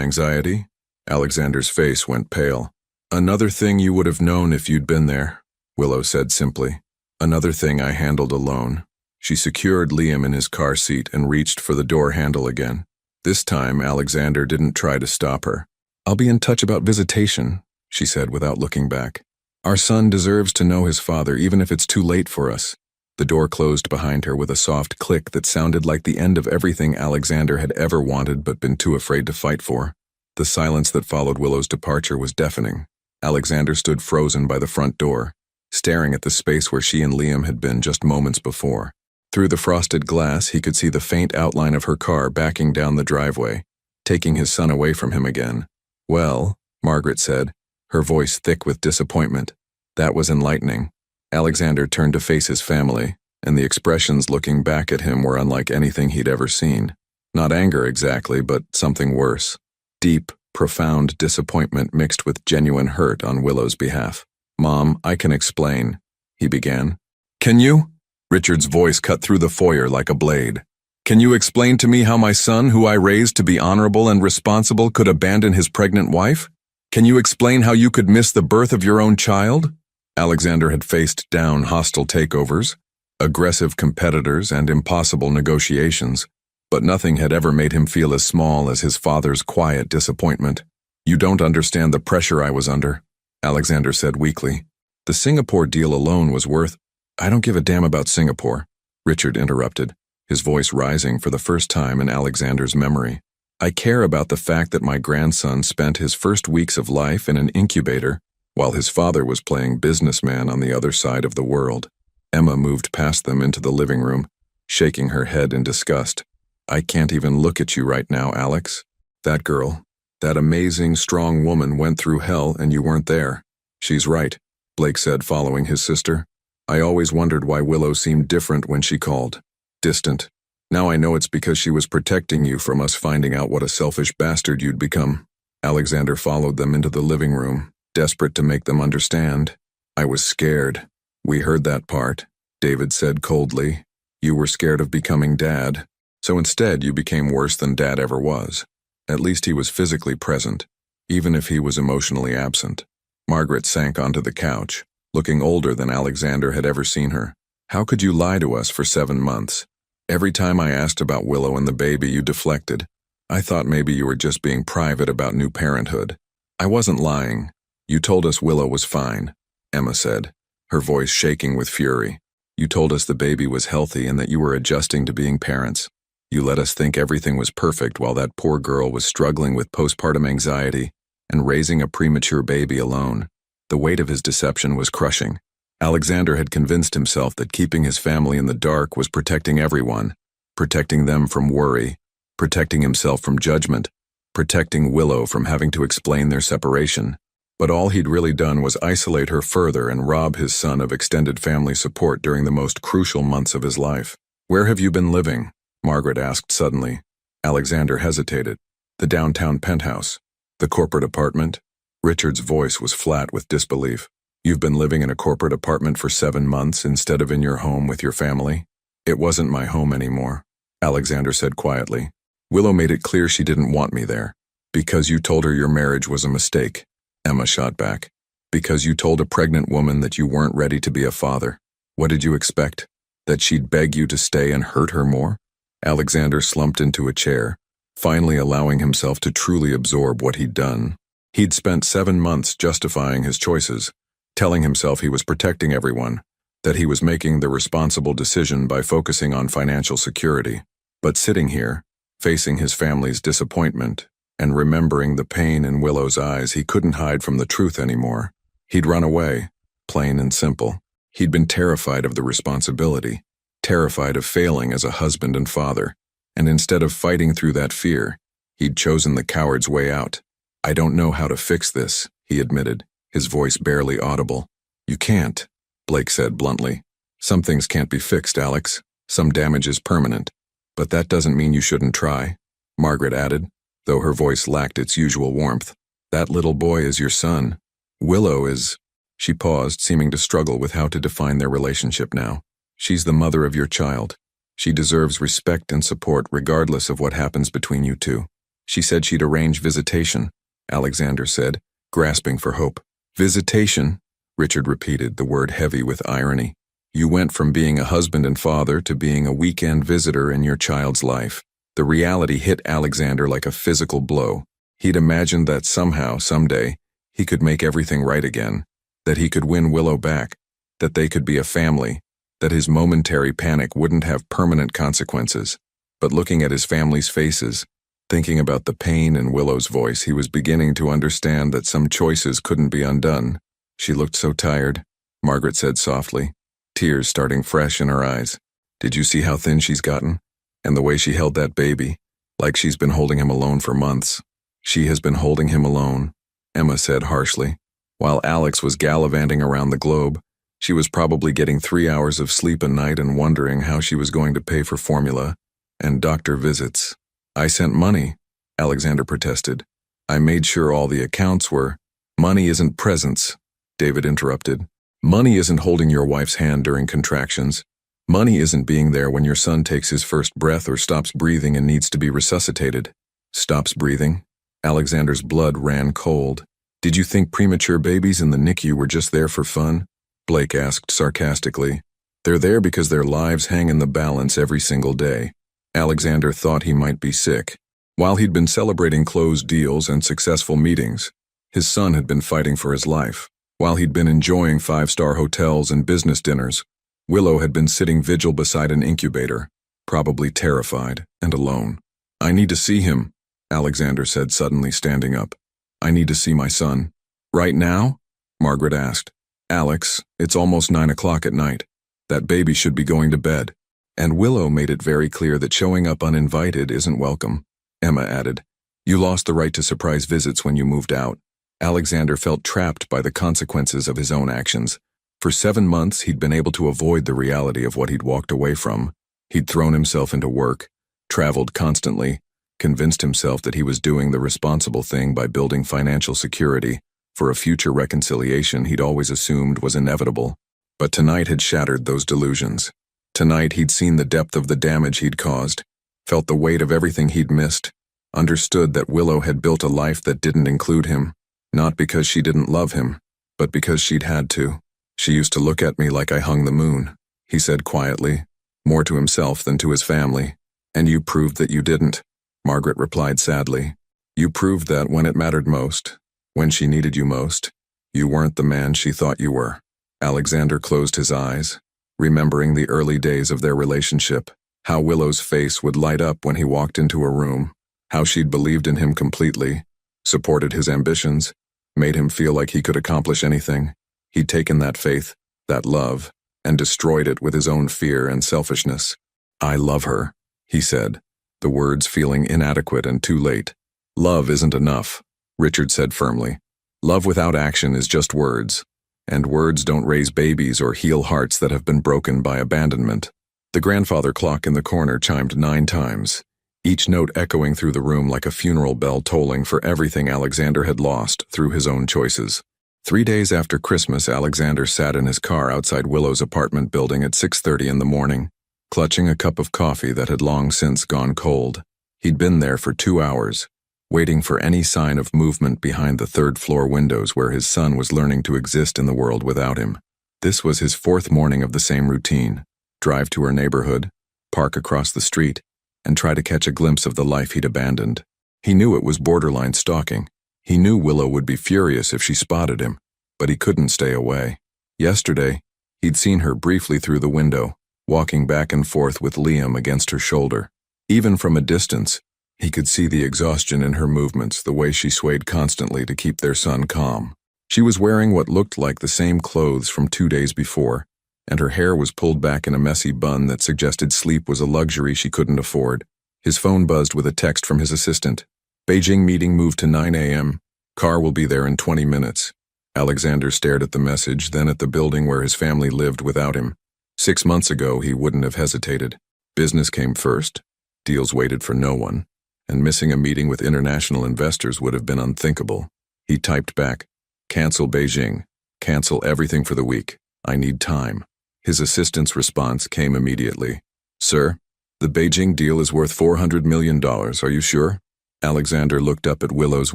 anxiety? Alexander's face went pale. Another thing you would have known if you'd been there, Willow said simply. Another thing I handled alone. She secured Liam in his car seat and reached for the door handle again. This time, Alexander didn't try to stop her. I'll be in touch about visitation, she said without looking back. Our son deserves to know his father even if it's too late for us. The door closed behind her with a soft click that sounded like the end of everything Alexander had ever wanted but been too afraid to fight for. The silence that followed Willow's departure was deafening. Alexander stood frozen by the front door, staring at the space where she and Liam had been just moments before. Through the frosted glass, he could see the faint outline of her car backing down the driveway, taking his son away from him again. Well, Margaret said, her voice thick with disappointment. That was enlightening. Alexander turned to face his family, and the expressions looking back at him were unlike anything he'd ever seen. Not anger exactly, but something worse. Deep, profound disappointment mixed with genuine hurt on Willow's behalf. Mom, I can explain, he began. Can you? Richard's voice cut through the foyer like a blade. Can you explain to me how my son, who I raised to be honorable and responsible, could abandon his pregnant wife? Can you explain how you could miss the birth of your own child? Alexander had faced down hostile takeovers, aggressive competitors, and impossible negotiations, but nothing had ever made him feel as small as his father's quiet disappointment. You don't understand the pressure I was under, Alexander said weakly. The Singapore deal alone was worth— I don't give a damn about Singapore, Richard interrupted, his voice rising for the first time in Alexander's memory. I care about the fact that my grandson spent his first weeks of life in an incubator while his father was playing businessman on the other side of the world. Emma moved past them into the living room, shaking her head in disgust. I can't even look at you right now, Alex. That girl, that amazing, strong woman went through hell and you weren't there. She's right, Blake said following his sister. I always wondered why Willow seemed different when she called. Distant. Now I know it's because she was protecting you from us finding out what a selfish bastard you'd become. Alexander followed them into the living room, desperate to make them understand. I was scared. We heard that part, David said coldly. You were scared of becoming Dad. So instead you became worse than Dad ever was. At least he was physically present, even if he was emotionally absent. Margaret sank onto the couch, looking older than Alexander had ever seen her. How could you lie to us for 7 months? Every time I asked about Willow and the baby, you deflected. I thought maybe you were just being private about new parenthood. I wasn't lying. You told us Willow was fine, Emma said, her voice shaking with fury. You told us the baby was healthy and that you were adjusting to being parents. You let us think everything was perfect while that poor girl was struggling with postpartum anxiety and raising a premature baby alone. The weight of his deception was crushing. Alexander had convinced himself that keeping his family in the dark was protecting everyone, protecting them from worry, protecting himself from judgment, protecting Willow from having to explain their separation. But all he'd really done was isolate her further and rob his son of extended family support during the most crucial months of his life. Where have you been living? Margaret asked suddenly. Alexander hesitated. The downtown penthouse. The corporate apartment? Richard's voice was flat with disbelief. You've been living in a corporate apartment for 7 months instead of in your home with your family? It wasn't my home anymore, Alexander said quietly. Willow made it clear she didn't want me there. Because you told her your marriage was a mistake, Emma shot back. Because you told a pregnant woman that you weren't ready to be a father. What did you expect? That she'd beg you to stay and hurt her more? Alexander slumped into a chair, finally allowing himself to truly absorb what he'd done. He'd spent 7 months justifying his choices, telling himself he was protecting everyone, that he was making the responsible decision by focusing on financial security. But sitting here, facing his family's disappointment, and remembering the pain in Willow's eyes, he couldn't hide from the truth anymore. He'd run away, plain and simple. He'd been terrified of the responsibility, terrified of failing as a husband and father, and instead of fighting through that fear, he'd chosen the coward's way out. "I don't know how to fix this," he admitted, his voice barely audible. "You can't," Blake said bluntly. "Some things can't be fixed, Alex. Some damage is permanent. But that doesn't mean you shouldn't try," Margaret added, though her voice lacked its usual warmth. "That little boy is your son. Willow is—" She paused, seeming to struggle with how to define their relationship now. "She's the mother of your child. She deserves respect and support regardless of what happens between you two." "She said she'd arrange visitation," Alexander said, grasping for hope. "Visitation?" Richard repeated, the word heavy with irony. "You went from being a husband and father to being a weekend visitor in your child's life." The reality hit Alexander like a physical blow. He'd imagined that somehow, someday, he could make everything right again, that he could win Willow back, that they could be a family, that his momentary panic wouldn't have permanent consequences. But looking at his family's faces, thinking about the pain in Willow's voice, he was beginning to understand that some choices couldn't be undone. "She looked so tired," Margaret said softly, tears starting fresh in her eyes. "Did you see how thin she's gotten? And the way she held that baby, like she's been holding him alone for months." "She has been holding him alone," Emma said harshly. "While Alex was gallivanting around the globe, she was probably getting 3 hours of sleep a night and wondering how she was going to pay for formula and doctor visits." "I sent money," Alexander protested. "I made sure all the accounts were—" "Money isn't presents," David interrupted. "Money isn't holding your wife's hand during contractions. Money isn't being there when your son takes his first breath or stops breathing and needs to be resuscitated." "Stops breathing?" Alexander's blood ran cold. "Did you think premature babies in the NICU were just there for fun?" Blake asked sarcastically. "They're there because their lives hang in the balance every single day." Alexander thought he might be sick. While he'd been celebrating closed deals and successful meetings, his son had been fighting for his life. While he'd been enjoying 5-star hotels and business dinners, Willow had been sitting vigil beside an incubator, probably terrified and alone. "I need to see him," Alexander said, suddenly standing up. "I need to see my son." "Right now?" Margaret asked. "Alex, it's almost 9 o'clock at night. That baby should be going to bed." "And Willow made it very clear that showing up uninvited isn't welcome," Emma added. "You lost the right to surprise visits when you moved out." Alexander felt trapped by the consequences of his own actions. For 7 months, he'd been able to avoid the reality of what he'd walked away from. He'd thrown himself into work, traveled constantly, convinced himself that he was doing the responsible thing by building financial security for a future reconciliation he'd always assumed was inevitable. But tonight had shattered those delusions. Tonight he'd seen the depth of the damage he'd caused, felt the weight of everything he'd missed, understood that Willow had built a life that didn't include him, not because she didn't love him, but because she'd had to. "She used to look at me like I hung the moon," he said quietly, more to himself than to his family. "And you proved that you didn't," Margaret replied sadly. "You proved that when it mattered most, when she needed you most, you weren't the man she thought you were." Alexander closed his eyes, remembering the early days of their relationship, how Willow's face would light up when he walked into a room, how she'd believed in him completely, supported his ambitions, made him feel like he could accomplish anything. He'd taken that faith, that love, and destroyed it with his own fear and selfishness. "I love her," he said, the words feeling inadequate and too late. "Love isn't enough," Richard said firmly. "Love without action is just words, and words don't raise babies or heal hearts that have been broken by abandonment." The grandfather clock in the corner chimed 9 times, each note echoing through the room like a funeral bell tolling for everything Alexander had lost through his own choices. 3 days after Christmas, Alexander sat in his car outside Willow's apartment building at 6:30 in the morning, clutching a cup of coffee that had long since gone cold. He'd been there for 2 hours, waiting for any sign of movement behind the third-floor windows where his son was learning to exist in the world without him. This was his 4th morning of the same routine: drive to her neighborhood, park across the street, and try to catch a glimpse of the life he'd abandoned. He knew it was borderline stalking. He knew Willow would be furious if she spotted him, but he couldn't stay away. Yesterday, he'd seen her briefly through the window, walking back and forth with Liam against her shoulder. Even from a distance, he could see the exhaustion in her movements, the way she swayed constantly to keep their son calm. She was wearing what looked like the same clothes from 2 days before, and her hair was pulled back in a messy bun that suggested sleep was a luxury she couldn't afford. His phone buzzed with a text from his assistant. Beijing meeting moved to 9 a.m. Car will be there in 20 minutes. Alexander stared at the message, then at the building where his family lived without him. 6 months ago, he wouldn't have hesitated. Business came first. Deals waited for no one. And missing a meeting with international investors would have been unthinkable. He typed back, "Cancel Beijing. Cancel everything for the week. I need time." His assistant's response came immediately. "Sir, the Beijing deal is worth $400 million. Are you sure?" Alexander looked up at Willow's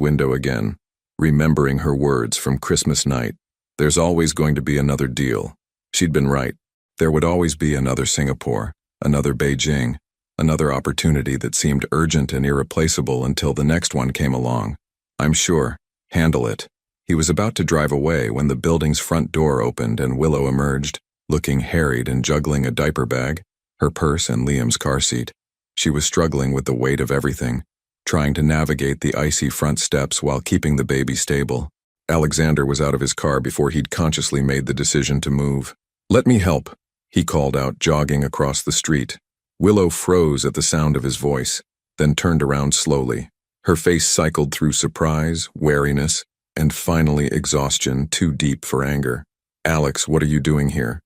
window again, remembering her words from Christmas night. There's always going to be another deal. She'd been right. There would always be another Singapore, another Beijing, another opportunity that seemed urgent and irreplaceable until the next one came along. "I'm sure. Handle it." He was about to drive away when the building's front door opened and Willow emerged, looking harried and juggling a diaper bag, her purse and Liam's car seat. She was struggling with the weight of everything, trying to navigate the icy front steps while keeping the baby stable. Alexander was out of his car before he'd consciously made the decision to move. "Let me help," he called out, jogging across the street. Willow froze at the sound of his voice, then turned around slowly. Her face cycled through surprise, wariness, and finally exhaustion too deep for anger. "Alex, what are you doing here?"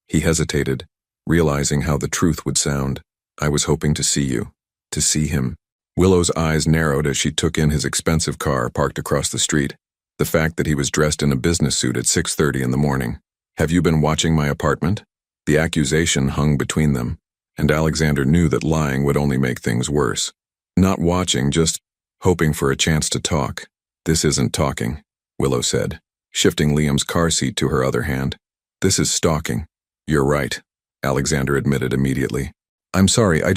He hesitated, realizing how the truth would sound. "I was hoping to see you." To see him. Willow's eyes narrowed as she took in his expensive car parked across the street. The fact that he was dressed in a business suit at 6:30 in the morning. "Have you been watching my apartment?" The accusation hung between them, and Alexander knew that lying would only make things worse. "Not watching, just hoping for a chance to talk." "This isn't talking," Willow said, shifting Liam's car seat to her other hand. "This is stalking." "You're right," Alexander admitted immediately. "I'm sorry, I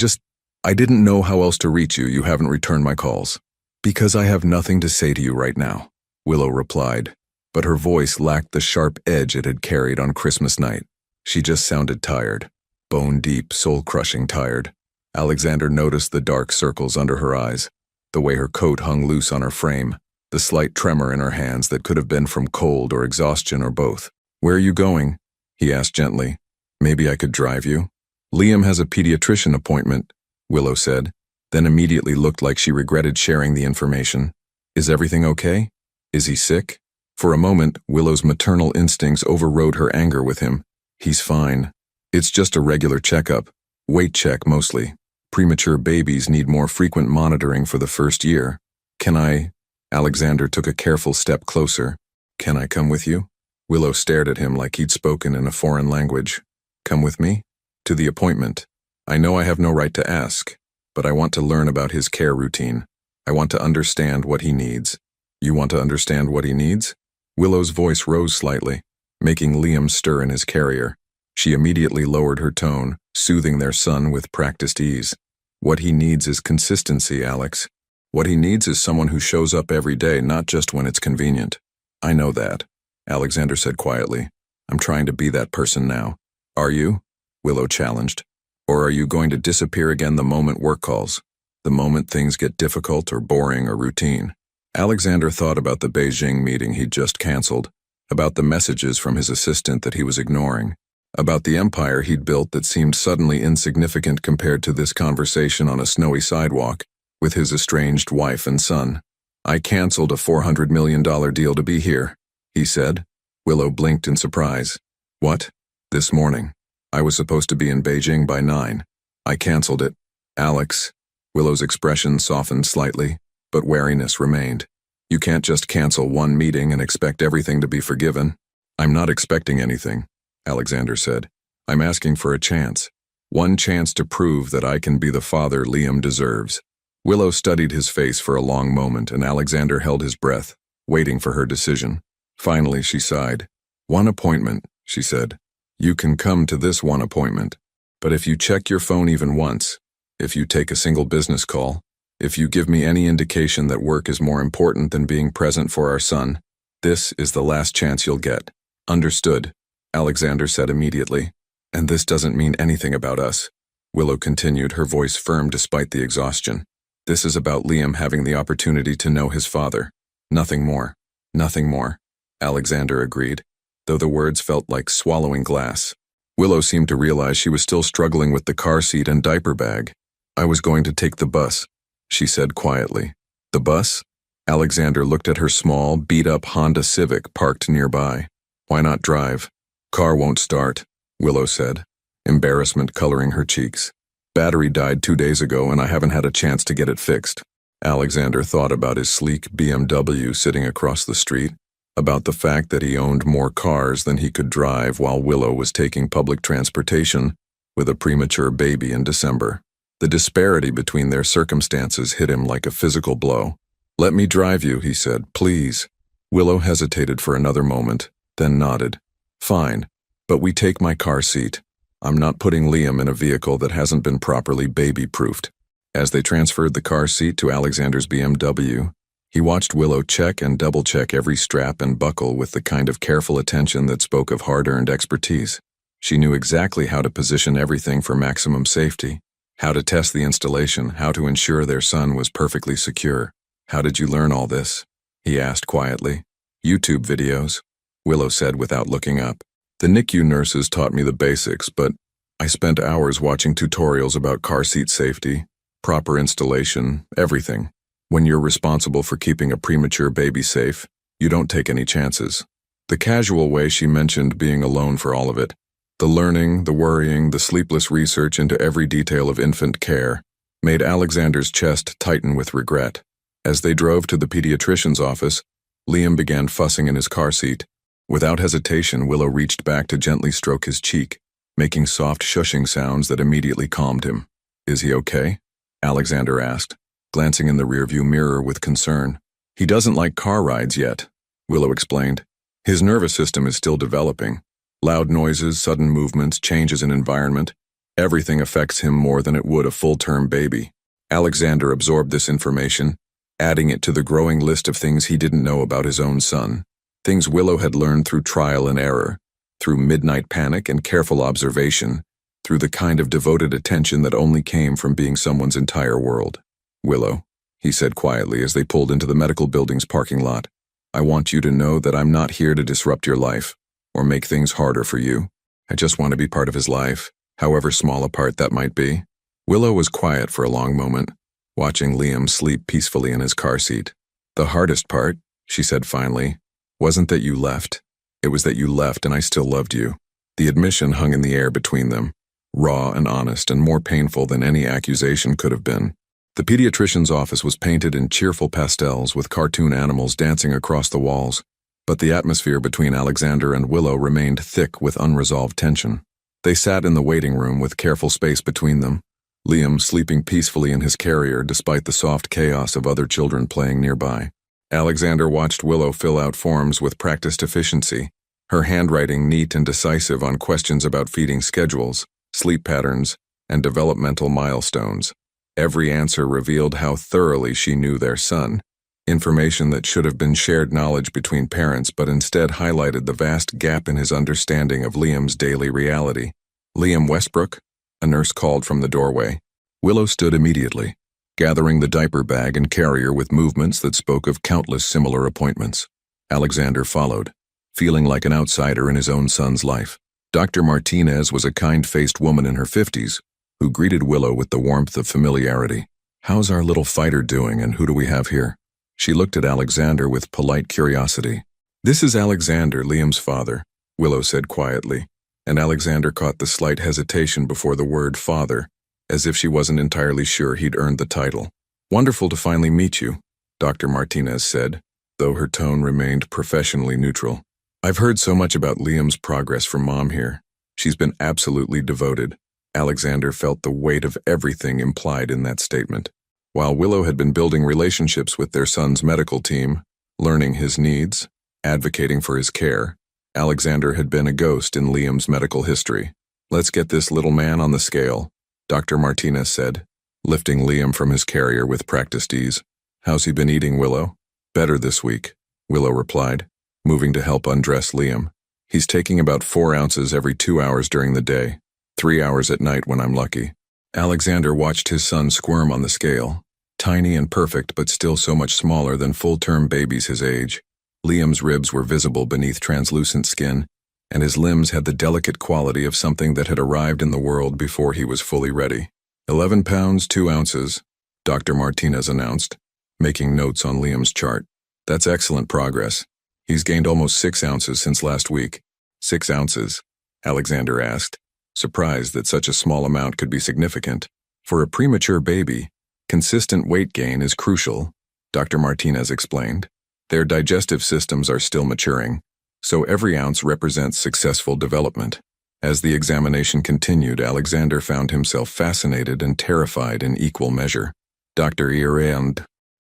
didn't know how else to reach you. You haven't returned my calls." "Because I have nothing to say to you right now," Willow replied, but her voice lacked the sharp edge it had carried on Christmas night. She just sounded tired, bone-deep, soul-crushing tired. Alexander noticed the dark circles under her eyes, the way her coat hung loose on her frame, the slight tremor in her hands that could have been from cold or exhaustion or both. "Where are you going?" he asked gently. "Maybe I could drive you." "Liam has a pediatrician appointment," Willow said, then immediately looked like she regretted sharing the information. "Is everything okay? Is he sick?" For a moment, Willow's maternal instincts overrode her anger with him. "He's fine. It's just a regular checkup. Weight check mostly. Premature babies need more frequent monitoring for the first year." "Can I?" Alexander took a careful step closer. "Can I come with you?" Willow stared at him like he'd spoken in a foreign language. "Come with me?" "To the appointment. I know I have no right to ask, but I want to learn about his care routine. I want to understand what he needs." "You want to understand what he needs?" Willow's voice rose slightly, making Liam stir in his carrier. She immediately lowered her tone, soothing their son with practiced ease. "What he needs is consistency, Alex. What he needs is someone who shows up every day, not just when it's convenient." "I know that," Alexander said quietly. "I'm trying to be that person now." "Are you?" Willow challenged. "Or are you going to disappear again the moment work calls? The moment things get difficult or boring or routine?" Alexander thought about the Beijing meeting he'd just canceled, about the messages from his assistant that he was ignoring, about the empire he'd built that seemed suddenly insignificant compared to this conversation on a snowy sidewalk with his estranged wife and son. "I canceled a $400 million deal to be here," he said. Willow blinked in surprise. "What?" "This morning. I was supposed to be in Beijing by 9. I canceled it." "Alex," Willow's expression softened slightly, but wariness remained. "You can't just cancel one meeting and expect everything to be forgiven." "I'm not expecting anything," Alexander said. "I'm asking for a chance. One chance to prove that I can be the father Liam deserves." Willow studied his face for a long moment, and Alexander held his breath, waiting for her decision. Finally, she sighed. "One appointment," she said. "You can come to this one appointment. But if you check your phone even once, If you take a single business call, if you give me any indication that work is more important than being present for our son, this is the last chance you'll get. Understood, Alexander said immediately. And this doesn't mean anything about us. Willow continued, her voice firm despite the exhaustion. This is about Liam having the opportunity to know his father. Nothing more. Nothing more, Alexander agreed, though the words felt like swallowing glass. Willow seemed to realize she was still struggling with the car seat and diaper bag. I was going to take the bus, she said quietly. The bus? Alexander looked at her small, beat-up Honda Civic parked nearby. Why not drive? Car won't start, Willow said, embarrassment coloring her cheeks. Battery died 2 days ago and I haven't had a chance to get it fixed. Alexander thought about his sleek BMW sitting across the street, about the fact that he owned more cars than he could drive while Willow was taking public transportation with a premature baby in December. The disparity between their circumstances hit him like a physical blow. Let me drive you, he said, please. Willow hesitated for another moment, then nodded. Fine, but we take my car seat. I'm not putting Liam in a vehicle that hasn't been properly baby-proofed. As they transferred the car seat to Alexander's BMW, he watched Willow check and double-check every strap and buckle with the kind of careful attention that spoke of hard-earned expertise. She knew exactly how to position everything for maximum safety, how to test the installation, how to ensure their son was perfectly secure. How did you learn all this? He asked quietly. YouTube videos, Willow said without looking up. The NICU nurses taught me the basics, but I spent hours watching tutorials about car seat safety, proper installation, everything. When you're responsible for keeping a premature baby safe, you don't take any chances. The casual way she mentioned being alone for all of it, the learning, the worrying, the sleepless research into every detail of infant care, made Alexander's chest tighten with regret. As they drove to the pediatrician's office, Liam began fussing in his car seat. Without hesitation, Willow reached back to gently stroke his cheek, making soft shushing sounds that immediately calmed him. Is he okay? Alexander asked, glancing in the rearview mirror with concern. He doesn't like car rides yet, Willow explained. His nervous system is still developing. Loud noises, sudden movements, changes in environment, everything affects him more than it would a full-term baby. Alexander absorbed this information, adding it to the growing list of things he didn't know about his own son. Things Willow had learned through trial and error, through midnight panic and careful observation, through the kind of devoted attention that only came from being someone's entire world. Willow, he said quietly as they pulled into the medical building's parking lot, I want you to know that I'm not here to disrupt your life or make things harder for you. I just want to be part of his life, however small a part that might be. Willow was quiet for a long moment, watching Liam sleep peacefully in his car seat. The hardest part, she said finally, wasn't that you left. It was that you left and I still loved you. The admission hung in the air between them, raw and honest and more painful than any accusation could have been. The pediatrician's office was painted in cheerful pastels with cartoon animals dancing across the walls, but the atmosphere between Alexander and Willow remained thick with unresolved tension. They sat in the waiting room with careful space between them, Liam sleeping peacefully in his carrier despite the soft chaos of other children playing nearby. Alexander watched Willow fill out forms with practiced efficiency, her handwriting neat and decisive on questions about feeding schedules, sleep patterns, and developmental milestones. Every answer revealed how thoroughly she knew their son, information that should have been shared knowledge between parents but instead highlighted the vast gap in his understanding of Liam's daily reality. Liam Westbrook? A nurse called from the doorway. Willow stood immediately, gathering the diaper bag and carrier with movements that spoke of countless similar appointments. Alexander followed, feeling like an outsider in his own son's life. Dr. Martinez was a kind-faced woman in her 50s who greeted Willow with the warmth of familiarity. How's our little fighter doing and who do we have here? She looked at Alexander with polite curiosity. This is Alexander, Liam's father, Willow said quietly, and Alexander caught the slight hesitation before the word father, as if she wasn't entirely sure he'd earned the title. Wonderful to finally meet you, Dr. Martinez said, though her tone remained professionally neutral. I've heard so much about Liam's progress from Mom here. She's been absolutely devoted. Alexander felt the weight of everything implied in that statement. While Willow had been building relationships with their son's medical team, learning his needs, advocating for his care, Alexander had been a ghost in Liam's medical history. Let's get this little man on the scale, Dr. Martinez said, lifting Liam from his carrier with practiced ease. "How's he been eating, Willow?" "Better this week," Willow replied, moving to help undress Liam. "He's taking about 4 ounces every 2 hours during the day, 3 hours at night when I'm lucky." Alexander watched his son squirm on the scale, tiny and perfect but still so much smaller than full-term babies his age. Liam's ribs were visible beneath translucent skin, and his limbs had the delicate quality of something that had arrived in the world before he was fully ready. 11 pounds, 2 ounces, Dr. Martinez announced, making notes on Liam's chart. "That's excellent progress. He's gained almost 6 ounces since last week." 6 ounces? Alexander asked, surprised that such a small amount could be significant. "For a premature baby, consistent weight gain is crucial," Dr. Martinez explained. "Their digestive systems are still maturing, so every ounce represents successful development." As the examination continued, Alexander found himself fascinated and terrified in equal measure. Dr.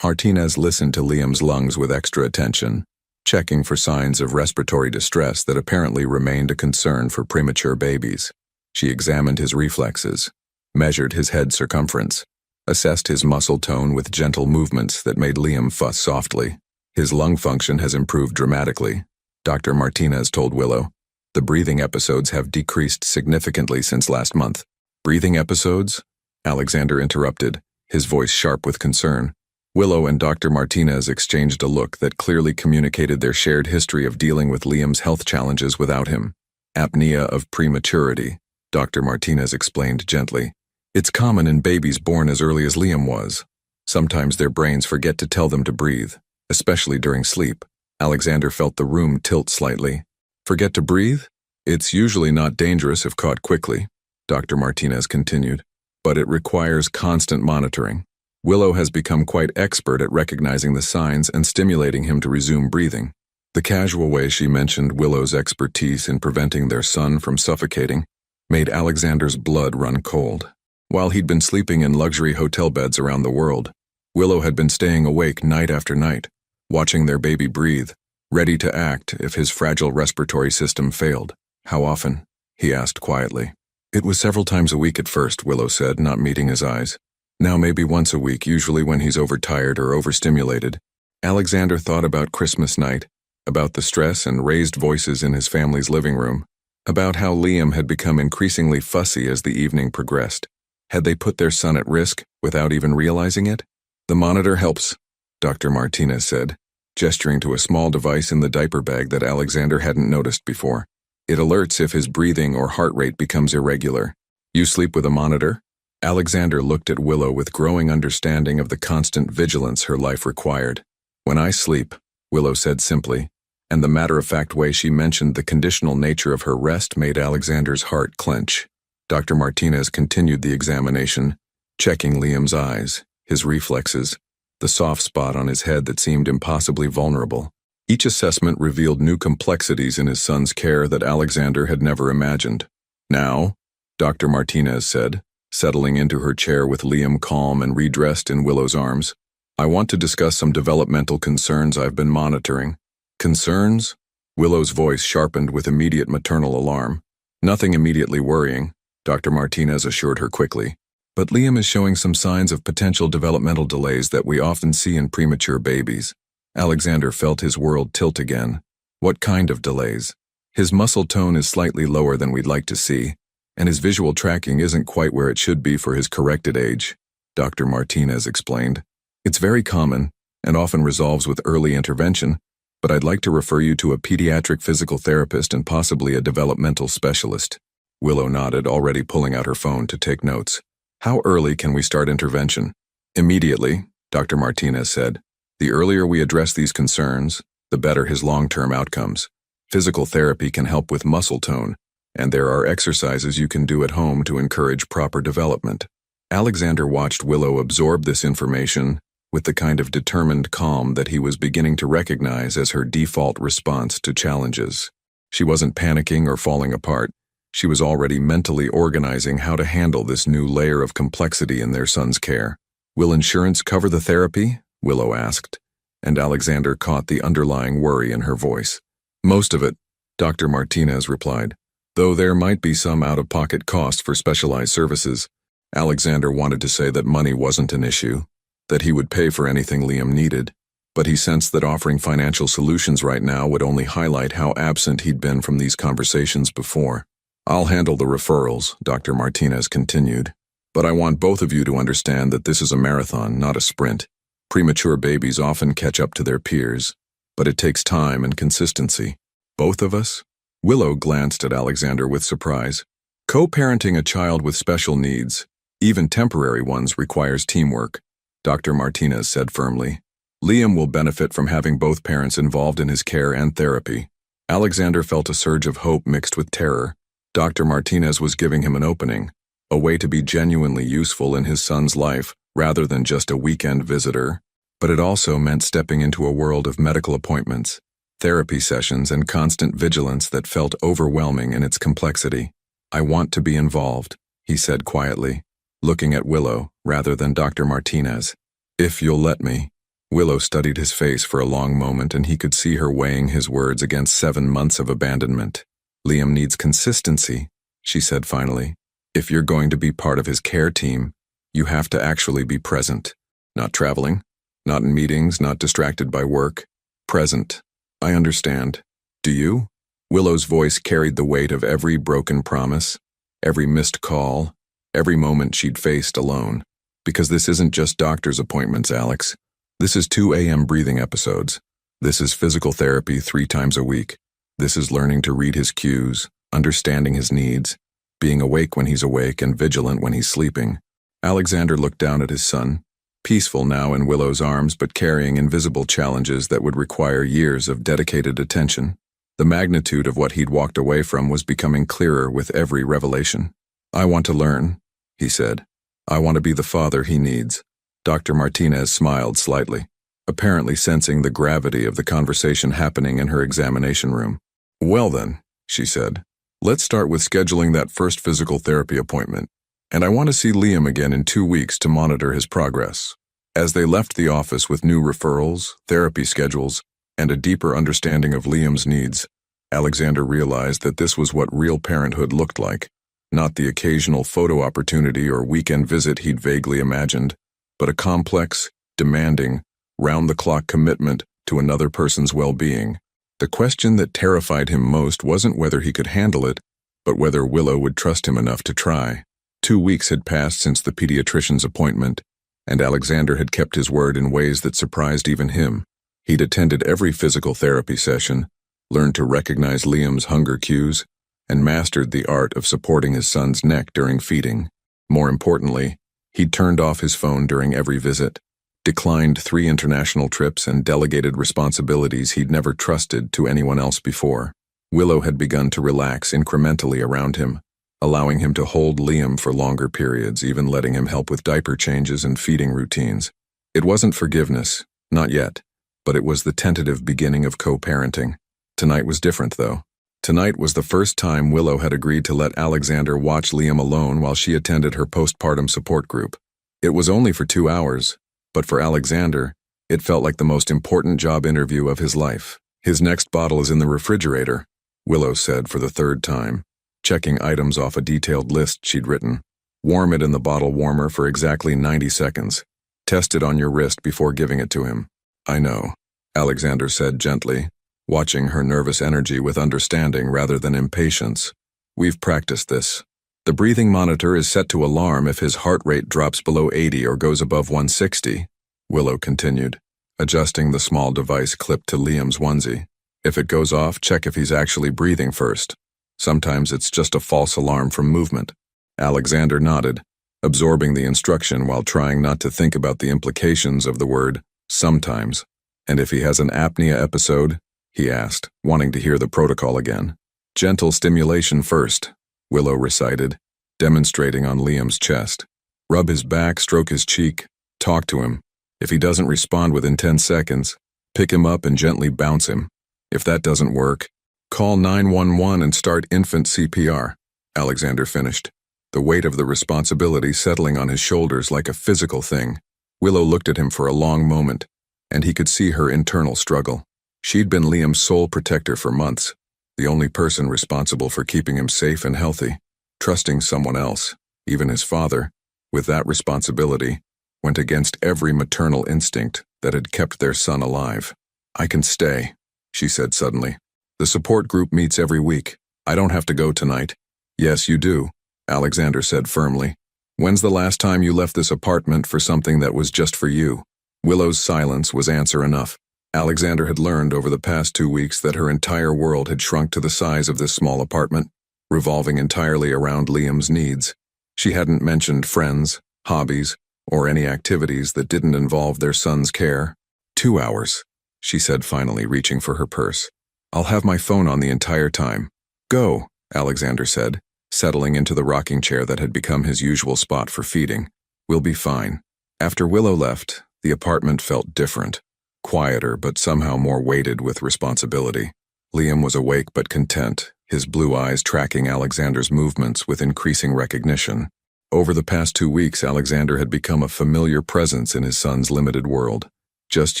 Martinez listened to Liam's lungs with extra attention, checking for signs of respiratory distress that apparently remained a concern for premature babies. She examined his reflexes, measured his head circumference, assessed his muscle tone with gentle movements that made Liam fuss softly. "His lung function has improved dramatically," Dr. Martinez told Willow. "The breathing episodes have decreased significantly since last month." "Breathing episodes?" Alexander interrupted, his voice sharp with concern. Willow and Dr. Martinez exchanged a look that clearly communicated their shared history of dealing with Liam's health challenges without him. "Apnea of prematurity," Dr. Martinez explained gently. "It's common in babies born as early as Liam was. Sometimes their brains forget to tell them to breathe, especially during sleep." Alexander felt the room tilt slightly. "Forget to breathe? It's usually not dangerous if caught quickly," Dr. Martinez continued, "but it requires constant monitoring. Willow has become quite expert at recognizing the signs and stimulating him to resume breathing." The casual way she mentioned Willow's expertise in preventing their son from suffocating made Alexander's blood run cold. While he'd been sleeping in luxury hotel beds around the world, Willow had been staying awake night after night, watching their baby breathe, ready to act if his fragile respiratory system failed. "How often?" he asked quietly. "It was several times a week at first," Willow said, not meeting his eyes. "Now maybe once a week, usually when he's overtired or overstimulated." Alexander thought about Christmas night, about the stress and raised voices in his family's living room, about how Liam had become increasingly fussy as the evening progressed. Had they put their son at risk without even realizing it? "The monitor helps," Dr. Martinez said, gesturing to a small device in the diaper bag that Alexander hadn't noticed before. "It alerts if his breathing or heart rate becomes irregular." "You sleep with a monitor?" Alexander looked at Willow with growing understanding of the constant vigilance her life required. "When I sleep," Willow said simply, and the matter-of-fact way she mentioned the conditional nature of her rest made Alexander's heart clench. Dr. Martinez continued the examination, checking Liam's eyes, his reflexes, the soft spot on his head that seemed impossibly vulnerable. Each assessment revealed new complexities in his son's care that Alexander had never imagined. "Now," Dr. Martinez said, settling into her chair with Liam calm and redressed in Willow's arms, "I want to discuss some developmental concerns I've been monitoring." "Concerns?" Willow's voice sharpened with immediate maternal alarm. "Nothing immediately worrying," Dr. Martinez assured her quickly. "But Liam is showing some signs of potential developmental delays that we often see in premature babies." Alexander felt his world tilt again. "What kind of delays?" "His muscle tone is slightly lower than we'd like to see, and his visual tracking isn't quite where it should be for his corrected age," Dr. Martinez explained. "It's very common and often resolves with early intervention, but I'd like to refer you to a pediatric physical therapist and possibly a developmental specialist." Willow nodded, already pulling out her phone to take notes. "How early can we start intervention?" "Immediately," Dr. Martinez said. "The earlier we address these concerns, the better his long-term outcomes. Physical therapy can help with muscle tone, and there are exercises you can do at home to encourage proper development." Alexander watched Willow absorb this information with the kind of determined calm that he was beginning to recognize as her default response to challenges. She wasn't panicking or falling apart. She was already mentally organizing how to handle this new layer of complexity in their son's care. "Will insurance cover the therapy?" Willow asked, and Alexander caught the underlying worry in her voice. "Most of it," Dr. Martinez replied, "though there might be some out-of-pocket cost for specialized services." Alexander wanted to say that money wasn't an issue, that he would pay for anything Liam needed, but he sensed that offering financial solutions right now would only highlight how absent he'd been from these conversations before. "I'll handle the referrals," Dr. Martinez continued, "but I want both of you to understand that this is a marathon, not a sprint. Premature babies often catch up to their peers, but it takes time and consistency. Both of us?" Willow glanced at Alexander with surprise. "Co-parenting a child with special needs, even temporary ones, requires teamwork," Dr. Martinez said firmly. "Liam will benefit from having both parents involved in his care and therapy." Alexander felt a surge of hope mixed with terror. Dr. Martinez was giving him an opening, a way to be genuinely useful in his son's life rather than just a weekend visitor. But it also meant stepping into a world of medical appointments, therapy sessions, and constant vigilance that felt overwhelming in its complexity. "I want to be involved," he said quietly, looking at Willow rather than Dr. Martinez. "If you'll let me." Willow studied his face for a long moment, and he could see her weighing his words against 7 months of abandonment. "Liam needs consistency," she said finally. "If you're going to be part of his care team, you have to actually be present. Not traveling, not in meetings, not distracted by work. Present. I understand. Do you?" Willow's voice carried the weight of every broken promise, every missed call, every moment she'd faced alone. "Because this isn't just doctor's appointments, Alex. This is 2 a.m. breathing episodes. This is physical therapy 3 times a week. This is learning to read his cues, understanding his needs, being awake when he's awake and vigilant when he's sleeping." Alexander looked down at his son, peaceful now in Willow's arms but carrying invisible challenges that would require years of dedicated attention. The magnitude of what he'd walked away from was becoming clearer with every revelation. "I want to learn," he said. "I want to be the father he needs." Dr. Martinez smiled slightly, apparently sensing the gravity of the conversation happening in her examination room. "Well then," she said, "let's start with scheduling that first physical therapy appointment. And I want to see Liam again in 2 weeks to monitor his progress." As they left the office with new referrals, therapy schedules, and a deeper understanding of Liam's needs, Alexander realized that this was what real parenthood looked like, not the occasional photo opportunity or weekend visit he'd vaguely imagined, but a complex, demanding, round-the-clock commitment to another person's well-being. The question that terrified him most wasn't whether he could handle it, but whether Willow would trust him enough to try. 2 weeks had passed since the pediatrician's appointment, and Alexander had kept his word in ways that surprised even him. He'd attended every physical therapy session, learned to recognize Liam's hunger cues, and mastered the art of supporting his son's neck during feeding. More importantly, he'd turned off his phone during every visit, declined 3 international trips, and delegated responsibilities he'd never trusted to anyone else before. Willow had begun to relax incrementally around him, allowing him to hold Liam for longer periods, even letting him help with diaper changes and feeding routines. It wasn't forgiveness, not yet, but it was the tentative beginning of co-parenting. Tonight was different, though. Tonight was the first time Willow had agreed to let Alexander watch Liam alone while she attended her postpartum support group. It was only for 2 hours, but for Alexander, it felt like the most important job interview of his life. "His next bottle is in the refrigerator," Willow said for the 3rd time, checking items off a detailed list she'd written. "Warm it in the bottle warmer for exactly 90 seconds. Test it on your wrist before giving it to him." "I know," Alexander said gently, watching her nervous energy with understanding rather than impatience. "We've practiced this. The breathing monitor is set to alarm if his heart rate drops below 80 or goes above 160, Willow continued, adjusting the small device clipped to Liam's onesie. "If it goes off, check if he's actually breathing first. Sometimes it's just a false alarm from movement." Alexander nodded, absorbing the instruction while trying not to think about the implications of the word sometimes. "And if he has an apnea episode?" he asked, wanting to hear the protocol again. "Gentle stimulation first," Willow recited, demonstrating on Liam's chest. "Rub his back, stroke his cheek, talk to him. If he doesn't respond within 10 seconds, pick him up and gently bounce him. If that doesn't work, call 911 and start infant CPR," Alexander finished, the weight of the responsibility settling on his shoulders like a physical thing. Willow looked at him for a long moment, and he could see her internal struggle. She'd been Liam's sole protector for months, the only person responsible for keeping him safe and healthy. Trusting someone else, even his father, With that responsibility went against every maternal instinct that had kept their son alive. "I can stay," she said suddenly. "The support group meets every week. I don't have to go tonight." "Yes, you do," Alexander said firmly. "When's the last time you left this apartment for something that was just for you?" Willow's silence was answer enough. Alexander had learned over the past 2 weeks that her entire world had shrunk to the size of this small apartment, revolving entirely around Liam's needs. She hadn't mentioned friends, hobbies, or any activities that didn't involve their son's care. 2 hours, she said finally, reaching for her purse. "I'll have my phone on the entire time." "Go," Alexander said, settling into the rocking chair that had become his usual spot for feeding. "We'll be fine." After Willow left, the apartment felt different, quieter but somehow more weighted with responsibility. Liam was awake but content, his blue eyes tracking Alexander's movements with increasing recognition. Over the past 2 weeks, Alexander had become a familiar presence in his son's limited world. "Just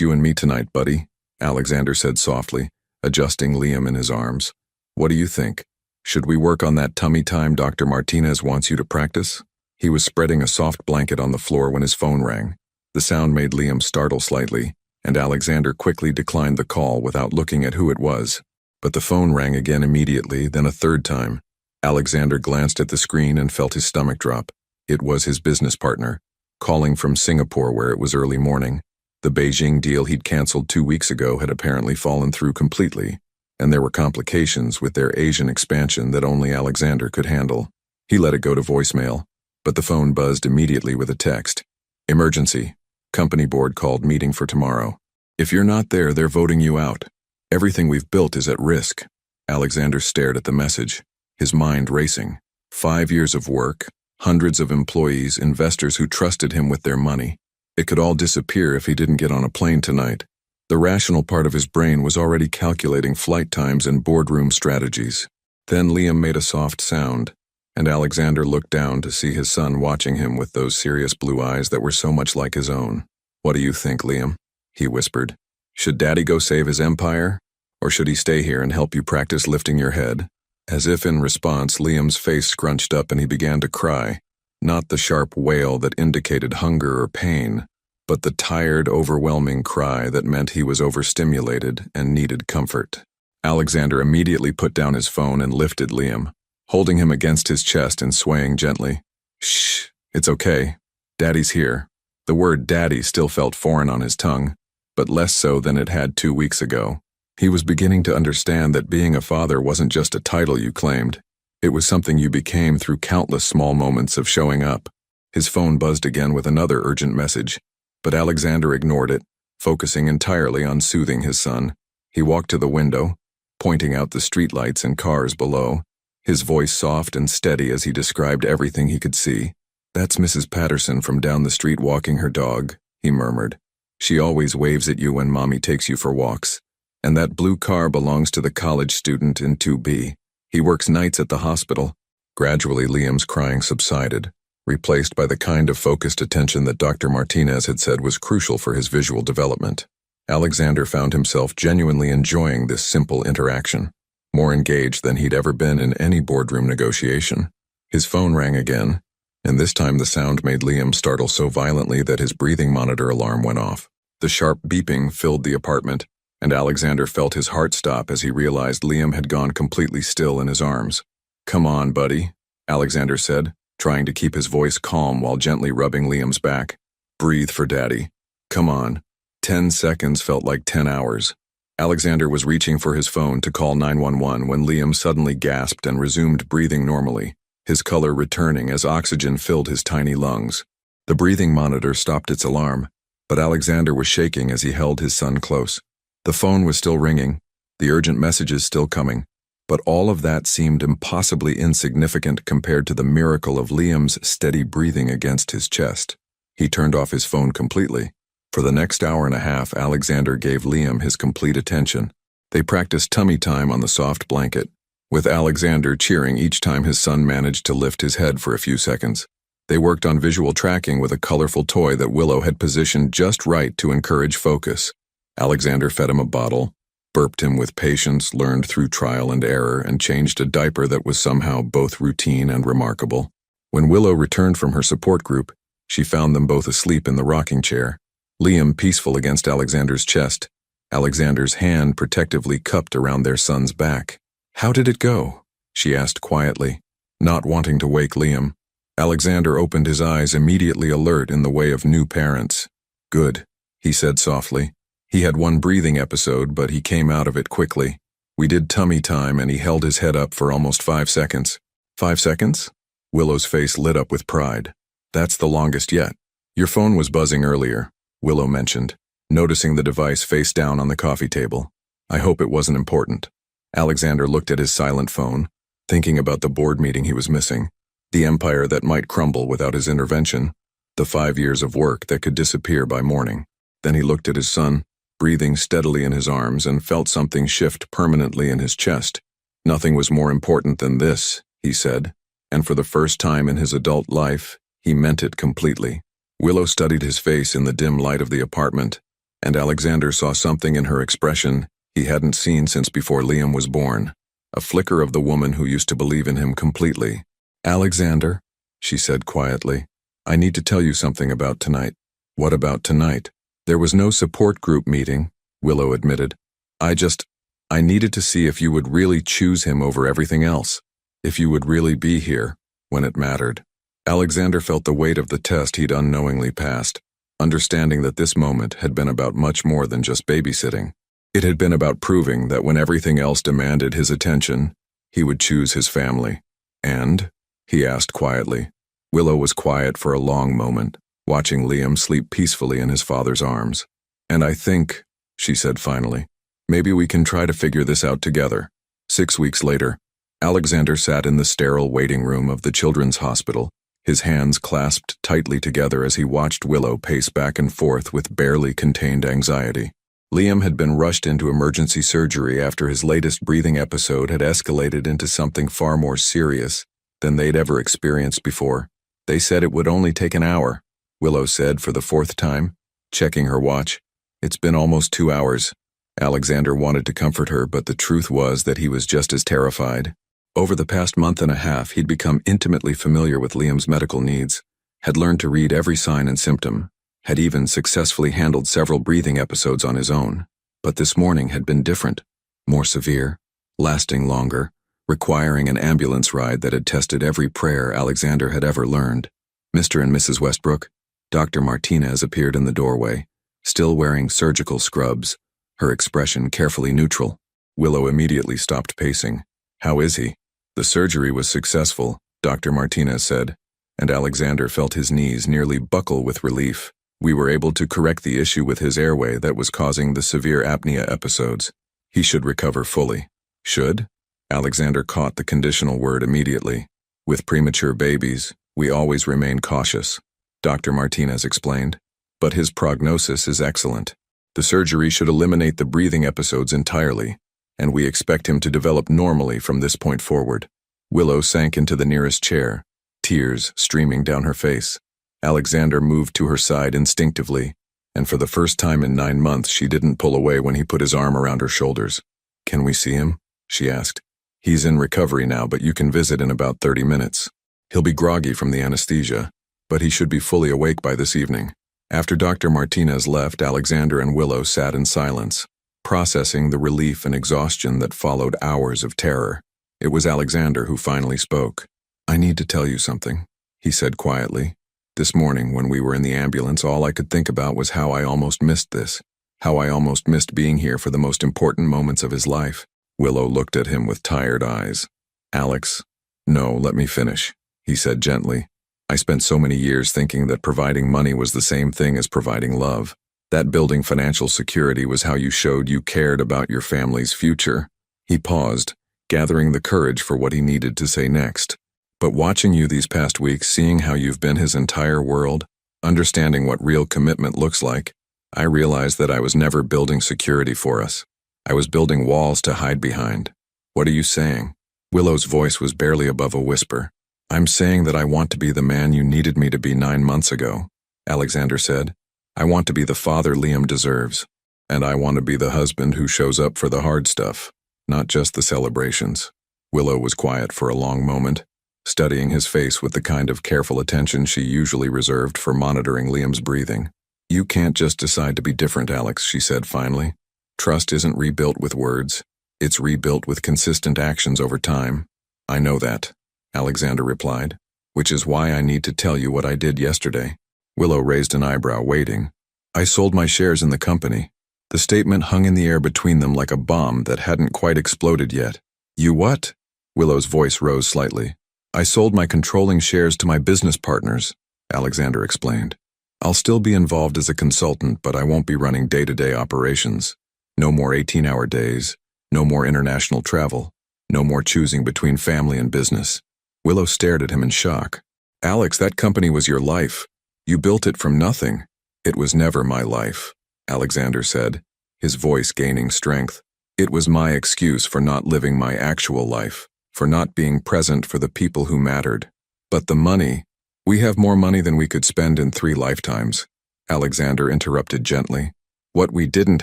you and me tonight, buddy," Alexander said softly, adjusting Liam in his arms. "What do you think? Should we work on that tummy time Dr. Martinez wants you to practice?" He was spreading a soft blanket on the floor when his phone rang. The sound made Liam startle slightly, and Alexander quickly declined the call without looking at who it was. But the phone rang again immediately, then a third time. Alexander glanced at the screen and felt his stomach drop. It was his business partner, calling from Singapore where it was early morning. The Beijing deal he'd canceled 2 weeks ago had apparently fallen through completely, and there were complications with their Asian expansion that only Alexander could handle. He let it go to voicemail, but the phone buzzed immediately with a text. "Emergency. Company board called meeting for tomorrow. If you're not there, they're voting you out. Everything we've built is at risk." Alexander stared at the message, his mind racing. 5 years of work, hundreds of employees, investors who trusted him with their money. It could all disappear if he didn't get on a plane tonight. The rational part of his brain was already calculating flight times and boardroom strategies. Then Liam made a soft sound, and Alexander looked down to see his son watching him with those serious blue eyes that were so much like his own. "What do you think, Liam?" he whispered. "Should Daddy go save his empire? Or should he stay here and help you practice lifting your head?" As if in response, Liam's face scrunched up and he began to cry. Not the sharp wail that indicated hunger or pain, but the tired, overwhelming cry that meant he was overstimulated and needed comfort. Alexander immediately put down his phone and lifted Liam, holding him against his chest and swaying gently. "Shh, it's okay. Daddy's here." The word daddy still felt foreign on his tongue, but less so than it had 2 weeks ago. He was beginning to understand that being a father wasn't just a title you claimed. It was something you became through countless small moments of showing up. His phone buzzed again with another urgent message, but Alexander ignored it, focusing entirely on soothing his son. He walked to the window, pointing out the streetlights and cars below, his voice soft and steady as he described everything he could see. "That's Mrs. Patterson from down the street walking her dog," he murmured. "She always waves at you when Mommy takes you for walks. And that blue car belongs to the college student in 2B. He works nights at the hospital." Gradually, Liam's crying subsided, replaced by the kind of focused attention that Dr. Martinez had said was crucial for his visual development. Alexander found himself genuinely enjoying this simple interaction, more engaged than he'd ever been in any boardroom negotiation. His phone rang again, and this time the sound made Liam startle so violently that his breathing monitor alarm went off. The sharp beeping filled the apartment, and Alexander felt his heart stop as he realized Liam had gone completely still in his arms. "Come on, buddy," Alexander said, trying to keep his voice calm while gently rubbing Liam's back. "Breathe for Daddy. Come on." 10 seconds felt like 10 hours. Alexander was reaching for his phone to call 911 when Liam suddenly gasped and resumed breathing normally, his color returning as oxygen filled his tiny lungs. The breathing monitor stopped its alarm, but Alexander was shaking as he held his son close. The phone was still ringing, the urgent messages still coming, but all of that seemed impossibly insignificant compared to the miracle of Liam's steady breathing against his chest. He turned off his phone completely. For the next hour and a half, Alexander gave Liam his complete attention. They practiced tummy time on the soft blanket, with Alexander cheering each time his son managed to lift his head for a few seconds. They worked on visual tracking with a colorful toy that Willow had positioned just right to encourage focus. Alexander fed him a bottle, burped him with patience learned through trial and error, and changed a diaper that was somehow both routine and remarkable. When Willow returned from her support group, She found them both asleep in the rocking chair, Liam peaceful against Alexander's chest, Alexander's hand protectively cupped around their son's back. "How did it go?" she asked quietly, not wanting to wake Liam. Alexander opened his eyes, immediately alert in the way of new parents. "Good," he said softly. He had one breathing episode, but he came out of it quickly. "We did tummy time," and he held his head up for almost 5 seconds. 5 seconds? Willow's face lit up with pride. "That's the longest yet." "Your phone was buzzing earlier," Willow mentioned, noticing the device face down on the coffee table. "I hope it wasn't important." Alexander looked at his silent phone, thinking about the board meeting he was missing, the empire that might crumble without his intervention, the 5 years of work that could disappear by morning. Then he looked at his son, breathing steadily in his arms, and felt something shift permanently in his chest. "Nothing was more important than this," he said, and for the first time in his adult life, he meant it completely. Willow studied his face in the dim light of the apartment, and Alexander saw something in her expression he hadn't seen since before Liam was born, a flicker of the woman who used to believe in him completely. "Alexander," she said quietly, "I need to tell you something about tonight." "What about tonight?" "There was no support group meeting," Willow admitted. I needed to see if you would really choose him over everything else, if you would really be here when it mattered." Alexander felt the weight of the test he'd unknowingly passed, understanding that this moment had been about much more than just babysitting. It had been about proving that when everything else demanded his attention, he would choose his family. "And?" he asked quietly. Willow was quiet for a long moment, watching Liam sleep peacefully in his father's arms. "And I think," she said finally, "maybe we can try to figure this out together." 6 weeks later, Alexander sat in the sterile waiting room of the children's hospital, his hands clasped tightly together as he watched Willow pace back and forth with barely contained anxiety. Liam had been rushed into emergency surgery after his latest breathing episode had escalated into something far more serious than they'd ever experienced before. "They said it would only take an hour," Willow said for the 4th time, checking her watch. "It's been almost 2 hours. Alexander wanted to comfort her, but the truth was that he was just as terrified. Over the past month and a half, he'd become intimately familiar with Liam's medical needs, had learned to read every sign and symptom, had even successfully handled several breathing episodes on his own. But this morning had been different, more severe, lasting longer, requiring an ambulance ride that had tested every prayer Alexander had ever learned. "Mr. and Mrs. Westbrook," Dr. Martinez appeared in the doorway, still wearing surgical scrubs, her expression carefully neutral. Willow immediately stopped pacing. "How is he?" "The surgery was successful," Dr. Martinez said, and Alexander felt his knees nearly buckle with relief. "We were able to correct the issue with his airway that was causing the severe apnea episodes. He should recover fully." "Should?" Alexander caught the conditional word immediately. "With premature babies, we always remain cautious," Dr. Martinez explained. "But his prognosis is excellent. The surgery should eliminate the breathing episodes entirely, and we expect him to develop normally from this point forward." Willow sank into the nearest chair, tears streaming down her face. Alexander moved to her side instinctively, and for the first time in 9 months she didn't pull away when he put his arm around her shoulders. "Can we see him?" she asked. "He's in recovery now, but you can visit in about 30 minutes. He'll be groggy from the anesthesia, but he should be fully awake by this evening." After Dr. Martinez left, Alexander and Willow sat in silence, processing the relief and exhaustion that followed hours of terror. It was Alexander who finally spoke. "I need to tell you something," he said quietly. "This morning, when we were in the ambulance, all I could think about was how I almost missed this, how I almost missed being here for the most important moments of his life." Willow looked at him with tired eyes. "Alex, no, let me finish," he said gently. "I spent so many years thinking that providing money was the same thing as providing love. That building financial security was how you showed you cared about your family's future." He paused, gathering the courage for what he needed to say next. "But watching you these past weeks, seeing how you've been his entire world, understanding what real commitment looks like, I realized that I was never building security for us. I was building walls to hide behind." "What are you saying?" Willow's voice was barely above a whisper. "I'm saying that I want to be the man you needed me to be 9 months ago," Alexander said. "I want to be the father Liam deserves. And I want to be the husband who shows up for the hard stuff, not just the celebrations." Willow was quiet for a long moment, studying his face with the kind of careful attention she usually reserved for monitoring Liam's breathing. "You can't just decide to be different, Alex," she said finally. "Trust isn't rebuilt with words. It's rebuilt with consistent actions over time." "I know that," Alexander replied, "which is why I need to tell you what I did yesterday." Willow raised an eyebrow, waiting. "I sold my shares in the company." The statement hung in the air between them like a bomb that hadn't quite exploded yet. "You what?" Willow's voice rose slightly. "I sold my controlling shares to my business partners," Alexander explained. "I'll still be involved as a consultant, but I won't be running day-to-day operations. No more 18-hour days, no more international travel, no more choosing between family and business." Willow stared at him in shock. "Alex, that company was your life. You built it from nothing." "It was never my life," Alexander said, his voice gaining strength. "It was my excuse for not living my actual life, for not being present for the people who mattered. But the money, we have more money than we could spend in 3 lifetimes," Alexander interrupted gently. "What we didn't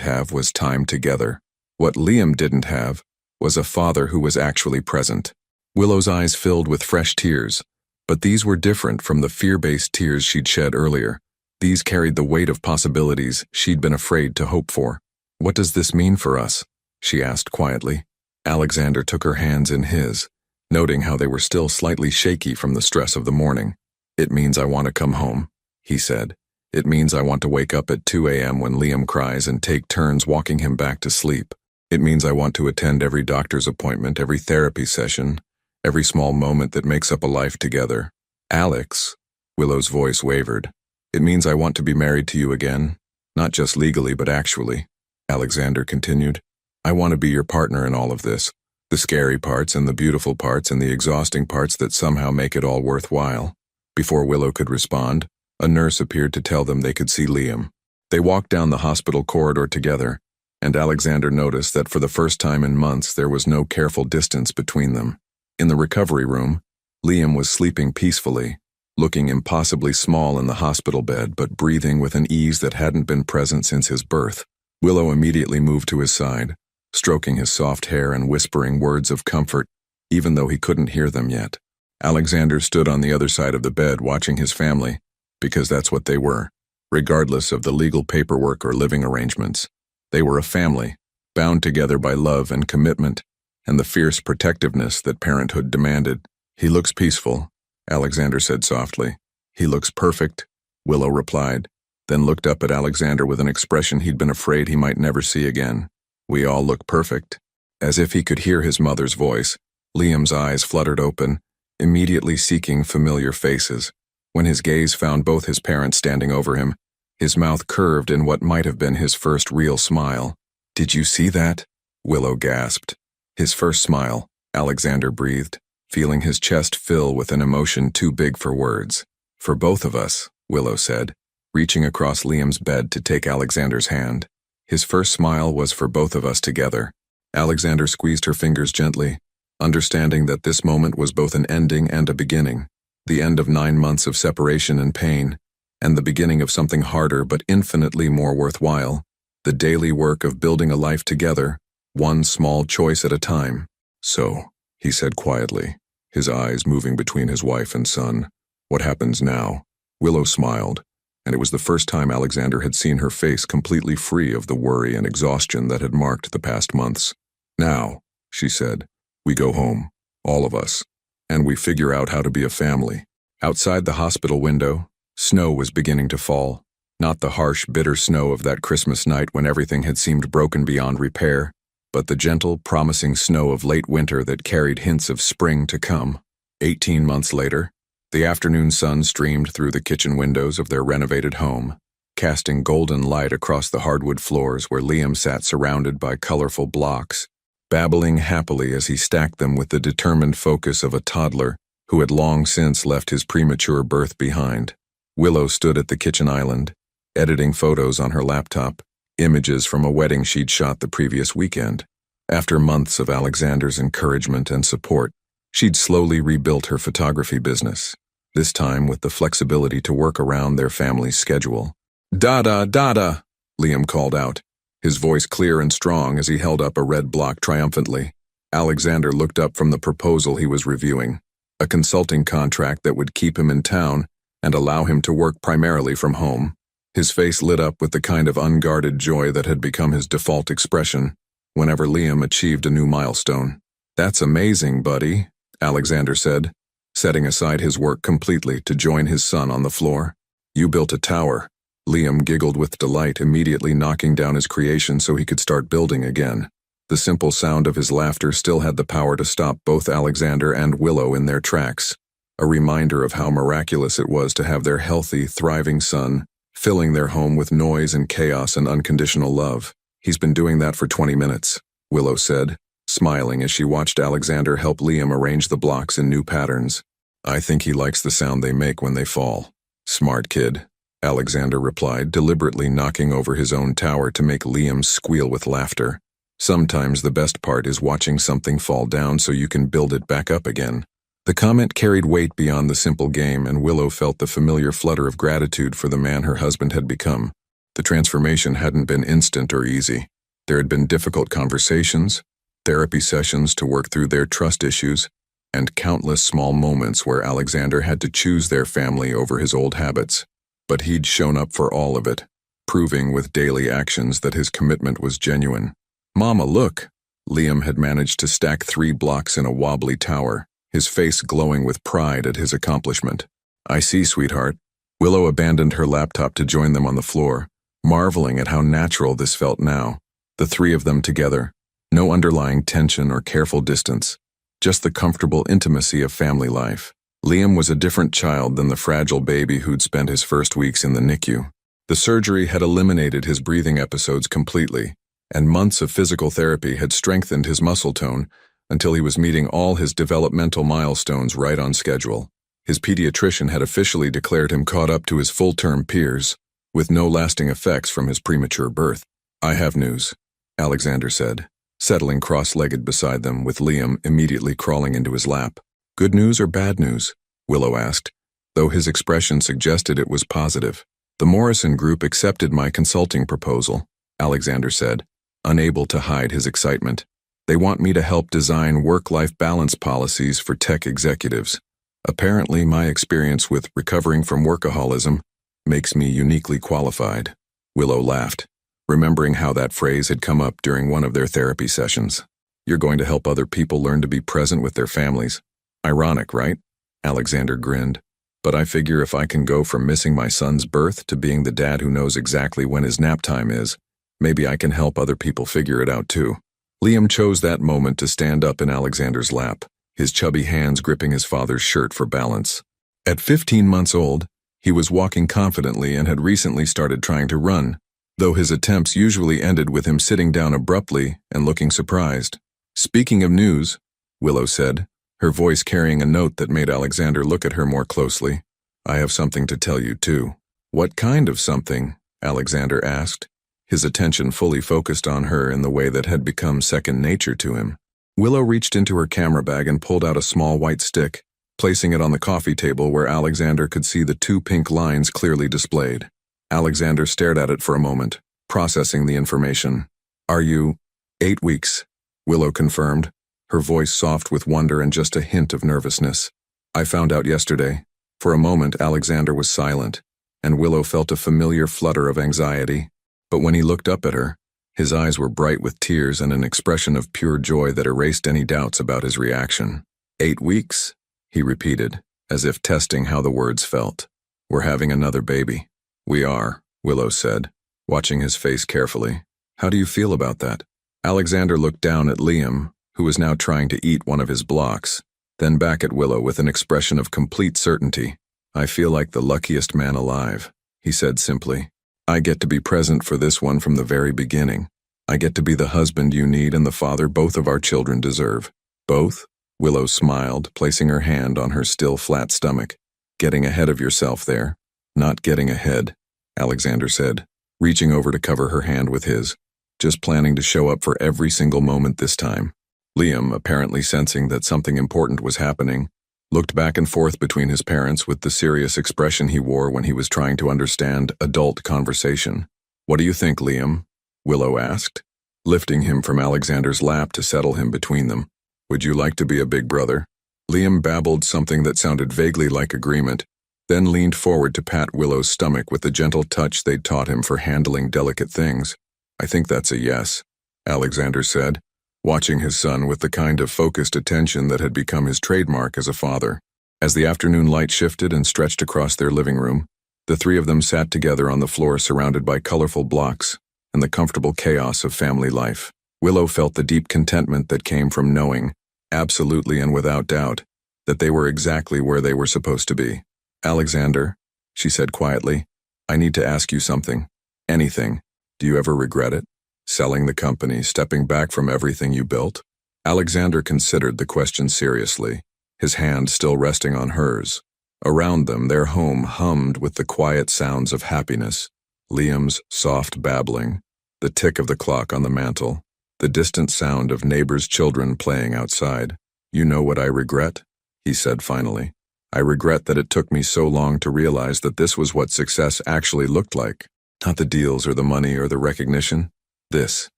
have was time together. What Liam didn't have was a father who was actually present." Willow's eyes filled with fresh tears, but these were different from the fear-based tears she'd shed earlier. These carried the weight of possibilities she'd been afraid to hope for. "What does this mean for us?" she asked quietly. Alexander took her hands in his, noting how they were still slightly shaky from the stress of the morning. "It means I want to come home," he said. "It means I want to wake up at 2 a.m. when Liam cries and take turns walking him back to sleep. It means I want to attend every doctor's appointment, every therapy session, every small moment that makes up a life together." "Alex," Willow's voice wavered. "It means I want to be married to you again, not just legally but actually," Alexander continued. "I want to be your partner in all of this, the scary parts and the beautiful parts and the exhausting parts that somehow make it all worthwhile." Before Willow could respond, a nurse appeared to tell them they could see Liam. They walked down the hospital corridor together, and Alexander noticed that for the first time in months there was no careful distance between them. In the recovery room, Liam was sleeping peacefully, looking impossibly small in the hospital bed but breathing with an ease that hadn't been present since his birth. Willow immediately moved to his side, stroking his soft hair and whispering words of comfort, even though he couldn't hear them yet. Alexander stood on the other side of the bed watching his family, because that's what they were, regardless of the legal paperwork or living arrangements. They were a family, bound together by love and commitment, and the fierce protectiveness that parenthood demanded. "He looks peaceful," Alexander said softly. "He looks perfect," Willow replied, then looked up at Alexander with an expression he'd been afraid he might never see again. "We all look perfect." As if he could hear his mother's voice, Liam's eyes fluttered open, immediately seeking familiar faces. When his gaze found both his parents standing over him, his mouth curved in what might have been his first real smile. "Did you see that?" Willow gasped. "His first smile," Alexander breathed, feeling his chest fill with an emotion too big for words. "For both of us," Willow said, reaching across Liam's bed to take Alexander's hand. "His first smile was for both of us together." Alexander squeezed her fingers gently, understanding that this moment was both an ending and a beginning. The end of 9 months of separation and pain, and the beginning of something harder but infinitely more worthwhile, the daily work of building a life together, one small choice at a time. "So," he said quietly, his eyes moving between his wife and son, "what happens now?" Willow smiled, and it was the first time Alexander had seen her face completely free of the worry and exhaustion that had marked the past months. "Now," she said, "we go home, all of us, and we figure out how to be a family." Outside the hospital window, snow was beginning to fall, not the harsh, bitter snow of that Christmas night when everything had seemed broken beyond repair, but the gentle, promising snow of late winter that carried hints of spring to come. 18 months later, the afternoon sun streamed through the kitchen windows of their renovated home, casting golden light across the hardwood floors where Liam sat surrounded by colorful blocks, babbling happily as he stacked them with the determined focus of a toddler who had long since left his premature birth behind. Willow stood at the kitchen island, editing photos on her laptop, images from a wedding she'd shot the previous weekend. After months of Alexander's encouragement and support, she'd slowly rebuilt her photography business, this time with the flexibility to work around their family's schedule. "Dada, Dada," Liam called out, his voice clear and strong as he held up a red block triumphantly. Alexander looked up from the proposal he was reviewing. a consulting contract that would keep him in town and allow him to work primarily from home. His face lit up with the kind of unguarded joy that had become his default expression whenever Liam achieved a new milestone. "That's amazing, buddy," Alexander said, setting aside his work completely to join his son on the floor. "You built a tower." Liam giggled with delight, immediately knocking down his creation so he could start building again. The simple sound of his laughter still had the power to stop both Alexander and Willow in their tracks, a reminder of how miraculous it was to have their healthy, thriving son filling their home with noise and chaos and unconditional love. "He's been doing that for 20 minutes, Willow said, smiling as she watched Alexander help Liam arrange the blocks in new patterns. "I think he likes the sound they make when they fall." "Smart kid," Alexander replied, deliberately knocking over his own tower to make Liam squeal with laughter. "Sometimes the best part is watching something fall down so you can build it back up again." The comment carried weight beyond the simple game, and Willow felt the familiar flutter of gratitude for the man her husband had become. The transformation hadn't been instant or easy. There had been difficult conversations, therapy sessions to work through their trust issues, and countless small moments where Alexander had to choose their family over his old habits. But he'd shown up for all of it, proving with daily actions that his commitment was genuine. "Mama, look!" Liam had managed to stack 3 blocks in a wobbly tower, his face glowing with pride at his accomplishment. "I see, sweetheart." Willow abandoned her laptop to join them on the floor, marveling at how natural this felt now. The 3 of them together, no underlying tension or careful distance, just the comfortable intimacy of family life. Liam was a different child than the fragile baby who'd spent his first weeks in the NICU. The surgery had eliminated his breathing episodes completely, and months of physical therapy had strengthened his muscle tone until he was meeting all his developmental milestones right on schedule. His pediatrician had officially declared him caught up to his full-term peers, with no lasting effects from his premature birth. "I have news," Alexander said, settling cross-legged beside them with Liam immediately crawling into his lap. "Good news or bad news?" Willow asked, though his expression suggested it was positive. "The Morrison Group accepted my consulting proposal," Alexander said, unable to hide his excitement. "They want me to help design work-life balance policies for tech executives. Apparently, my experience with recovering from workaholism makes me uniquely qualified." Willow laughed, remembering how that phrase had come up during one of their therapy sessions. "You're going to help other people learn to be present with their families. Ironic, right?" Alexander grinned. "But I figure if I can go from missing my son's birth to being the dad who knows exactly when his nap time is, maybe I can help other people figure it out too." Liam chose that moment to stand up in Alexander's lap, his chubby hands gripping his father's shirt for balance. At 15 months old, he was walking confidently and had recently started trying to run, though his attempts usually ended with him sitting down abruptly and looking surprised. "Speaking of news," Willow said, her voice carrying a note that made Alexander look at her more closely, "I have something to tell you too." "What kind of something?" Alexander asked, his attention fully focused on her in the way that had become second nature to him. Willow reached into her camera bag and pulled out a small white stick, placing it on the coffee table where Alexander could see the 2 pink lines clearly displayed. Alexander stared at it for a moment, processing the information. "Are you 8 weeks?" Willow confirmed, her voice soft with wonder and just a hint of nervousness. "I found out yesterday." For a moment, Alexander was silent, and Willow felt a familiar flutter of anxiety. But when he looked up at her, his eyes were bright with tears and an expression of pure joy that erased any doubts about his reaction. 8 weeks, he repeated, as if testing how the words felt. "We're having another baby." "We are," Willow said, watching his face carefully. "How do you feel about that?" Alexander looked down at Liam, who was now trying to eat one of his blocks, then back at Willow with an expression of complete certainty. "I feel like the luckiest man alive," he said simply. "I get to be present for this one from the very beginning. I get to be the husband you need and the father both of our children deserve." "Both?" Willow smiled, placing her hand on her still flat stomach. "Getting ahead of yourself there." "Not getting ahead," Alexander said, reaching over to cover her hand with his. "Just planning to show up for every single moment this time." Liam, apparently sensing that something important was happening, looked back and forth between his parents with the serious expression he wore when he was trying to understand adult conversation. "What do you think, Liam?" Willow asked, lifting him from Alexander's lap to settle him between them. "Would you like to be a big brother?" Liam babbled something that sounded vaguely like agreement, then leaned forward to pat Willow's stomach with the gentle touch they'd taught him for handling delicate things. "I think that's a yes," Alexander said, watching his son with the kind of focused attention that had become his trademark as a father. As the afternoon light shifted and stretched across their living room, the three of them sat together on the floor surrounded by colorful blocks and the comfortable chaos of family life. Willow felt the deep contentment that came from knowing, absolutely and without doubt, that they were exactly where they were supposed to be. "Alexander," she said quietly, "I need to ask you something. Anything. Do you ever regret it? Selling the company, stepping back from everything you built?" Alexander considered the question seriously, his hand still resting on hers. Around them, their home hummed with the quiet sounds of happiness, Liam's soft babbling, the tick of the clock on the mantel, the distant sound of neighbors' children playing outside. "You know what I regret?" he said finally. "I regret that it took me so long to realize that this was what success actually looked like. Not the deals or the money or the recognition. This,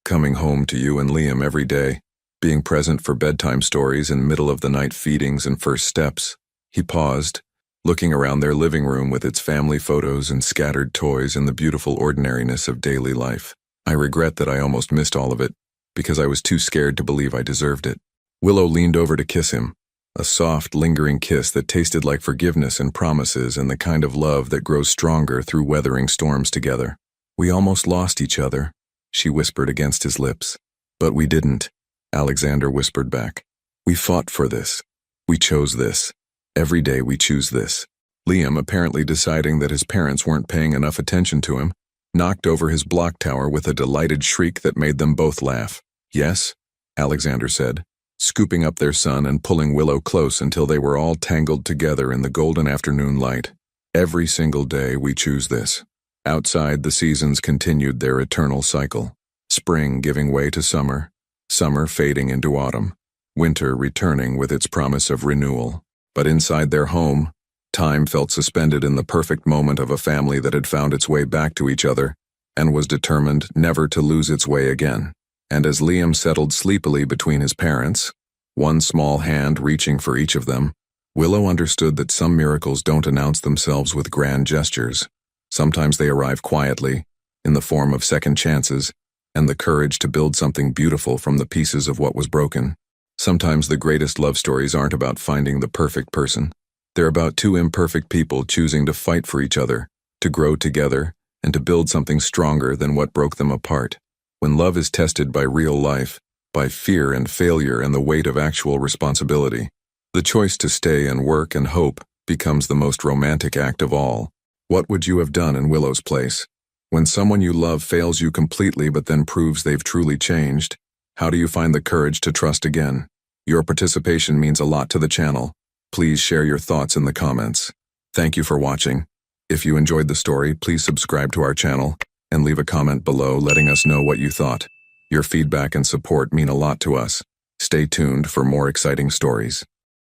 coming home to you and Liam every day, being present for bedtime stories and middle-of-the-night feedings and first steps." He paused, looking around their living room with its family photos and scattered toys and the beautiful ordinariness of daily life. "I regret that I almost missed all of it, because I was too scared to believe I deserved it." Willow leaned over to kiss him, a soft, lingering kiss that tasted like forgiveness and promises and the kind of love that grows stronger through weathering storms together. "We almost lost each other," she whispered against his lips. "But we didn't," Alexander whispered back. "We fought for this. We chose this. Every day we choose this." Liam, apparently deciding that his parents weren't paying enough attention to him, knocked over his block tower with a delighted shriek that made them both laugh. "Yes," Alexander said, scooping up their son and pulling Willow close until they were all tangled together in the golden afternoon light. "Every single day we choose this." Outside, the seasons continued their eternal cycle. Spring giving way to summer, summer fading into autumn, winter returning with its promise of renewal. But inside their home, time felt suspended in the perfect moment of a family that had found its way back to each other and was determined never to lose its way again. And as Liam settled sleepily between his parents, one small hand reaching for each of them, Willow understood that some miracles don't announce themselves with grand gestures. Sometimes they arrive quietly, in the form of second chances, and the courage to build something beautiful from the pieces of what was broken. Sometimes the greatest love stories aren't about finding the perfect person. They're about two imperfect people choosing to fight for each other, to grow together, and to build something stronger than what broke them apart. When love is tested by real life, by fear and failure and the weight of actual responsibility, the choice to stay and work and hope becomes the most romantic act of all. What would you have done in Willow's place? When someone you love fails you completely but then proves they've truly changed, how do you find the courage to trust again? Your participation means a lot to the channel. Please share your thoughts in the comments. Thank you for watching. If you enjoyed the story, please subscribe to our channel and leave a comment below letting us know what you thought. Your feedback and support mean a lot to us. Stay tuned for more exciting stories.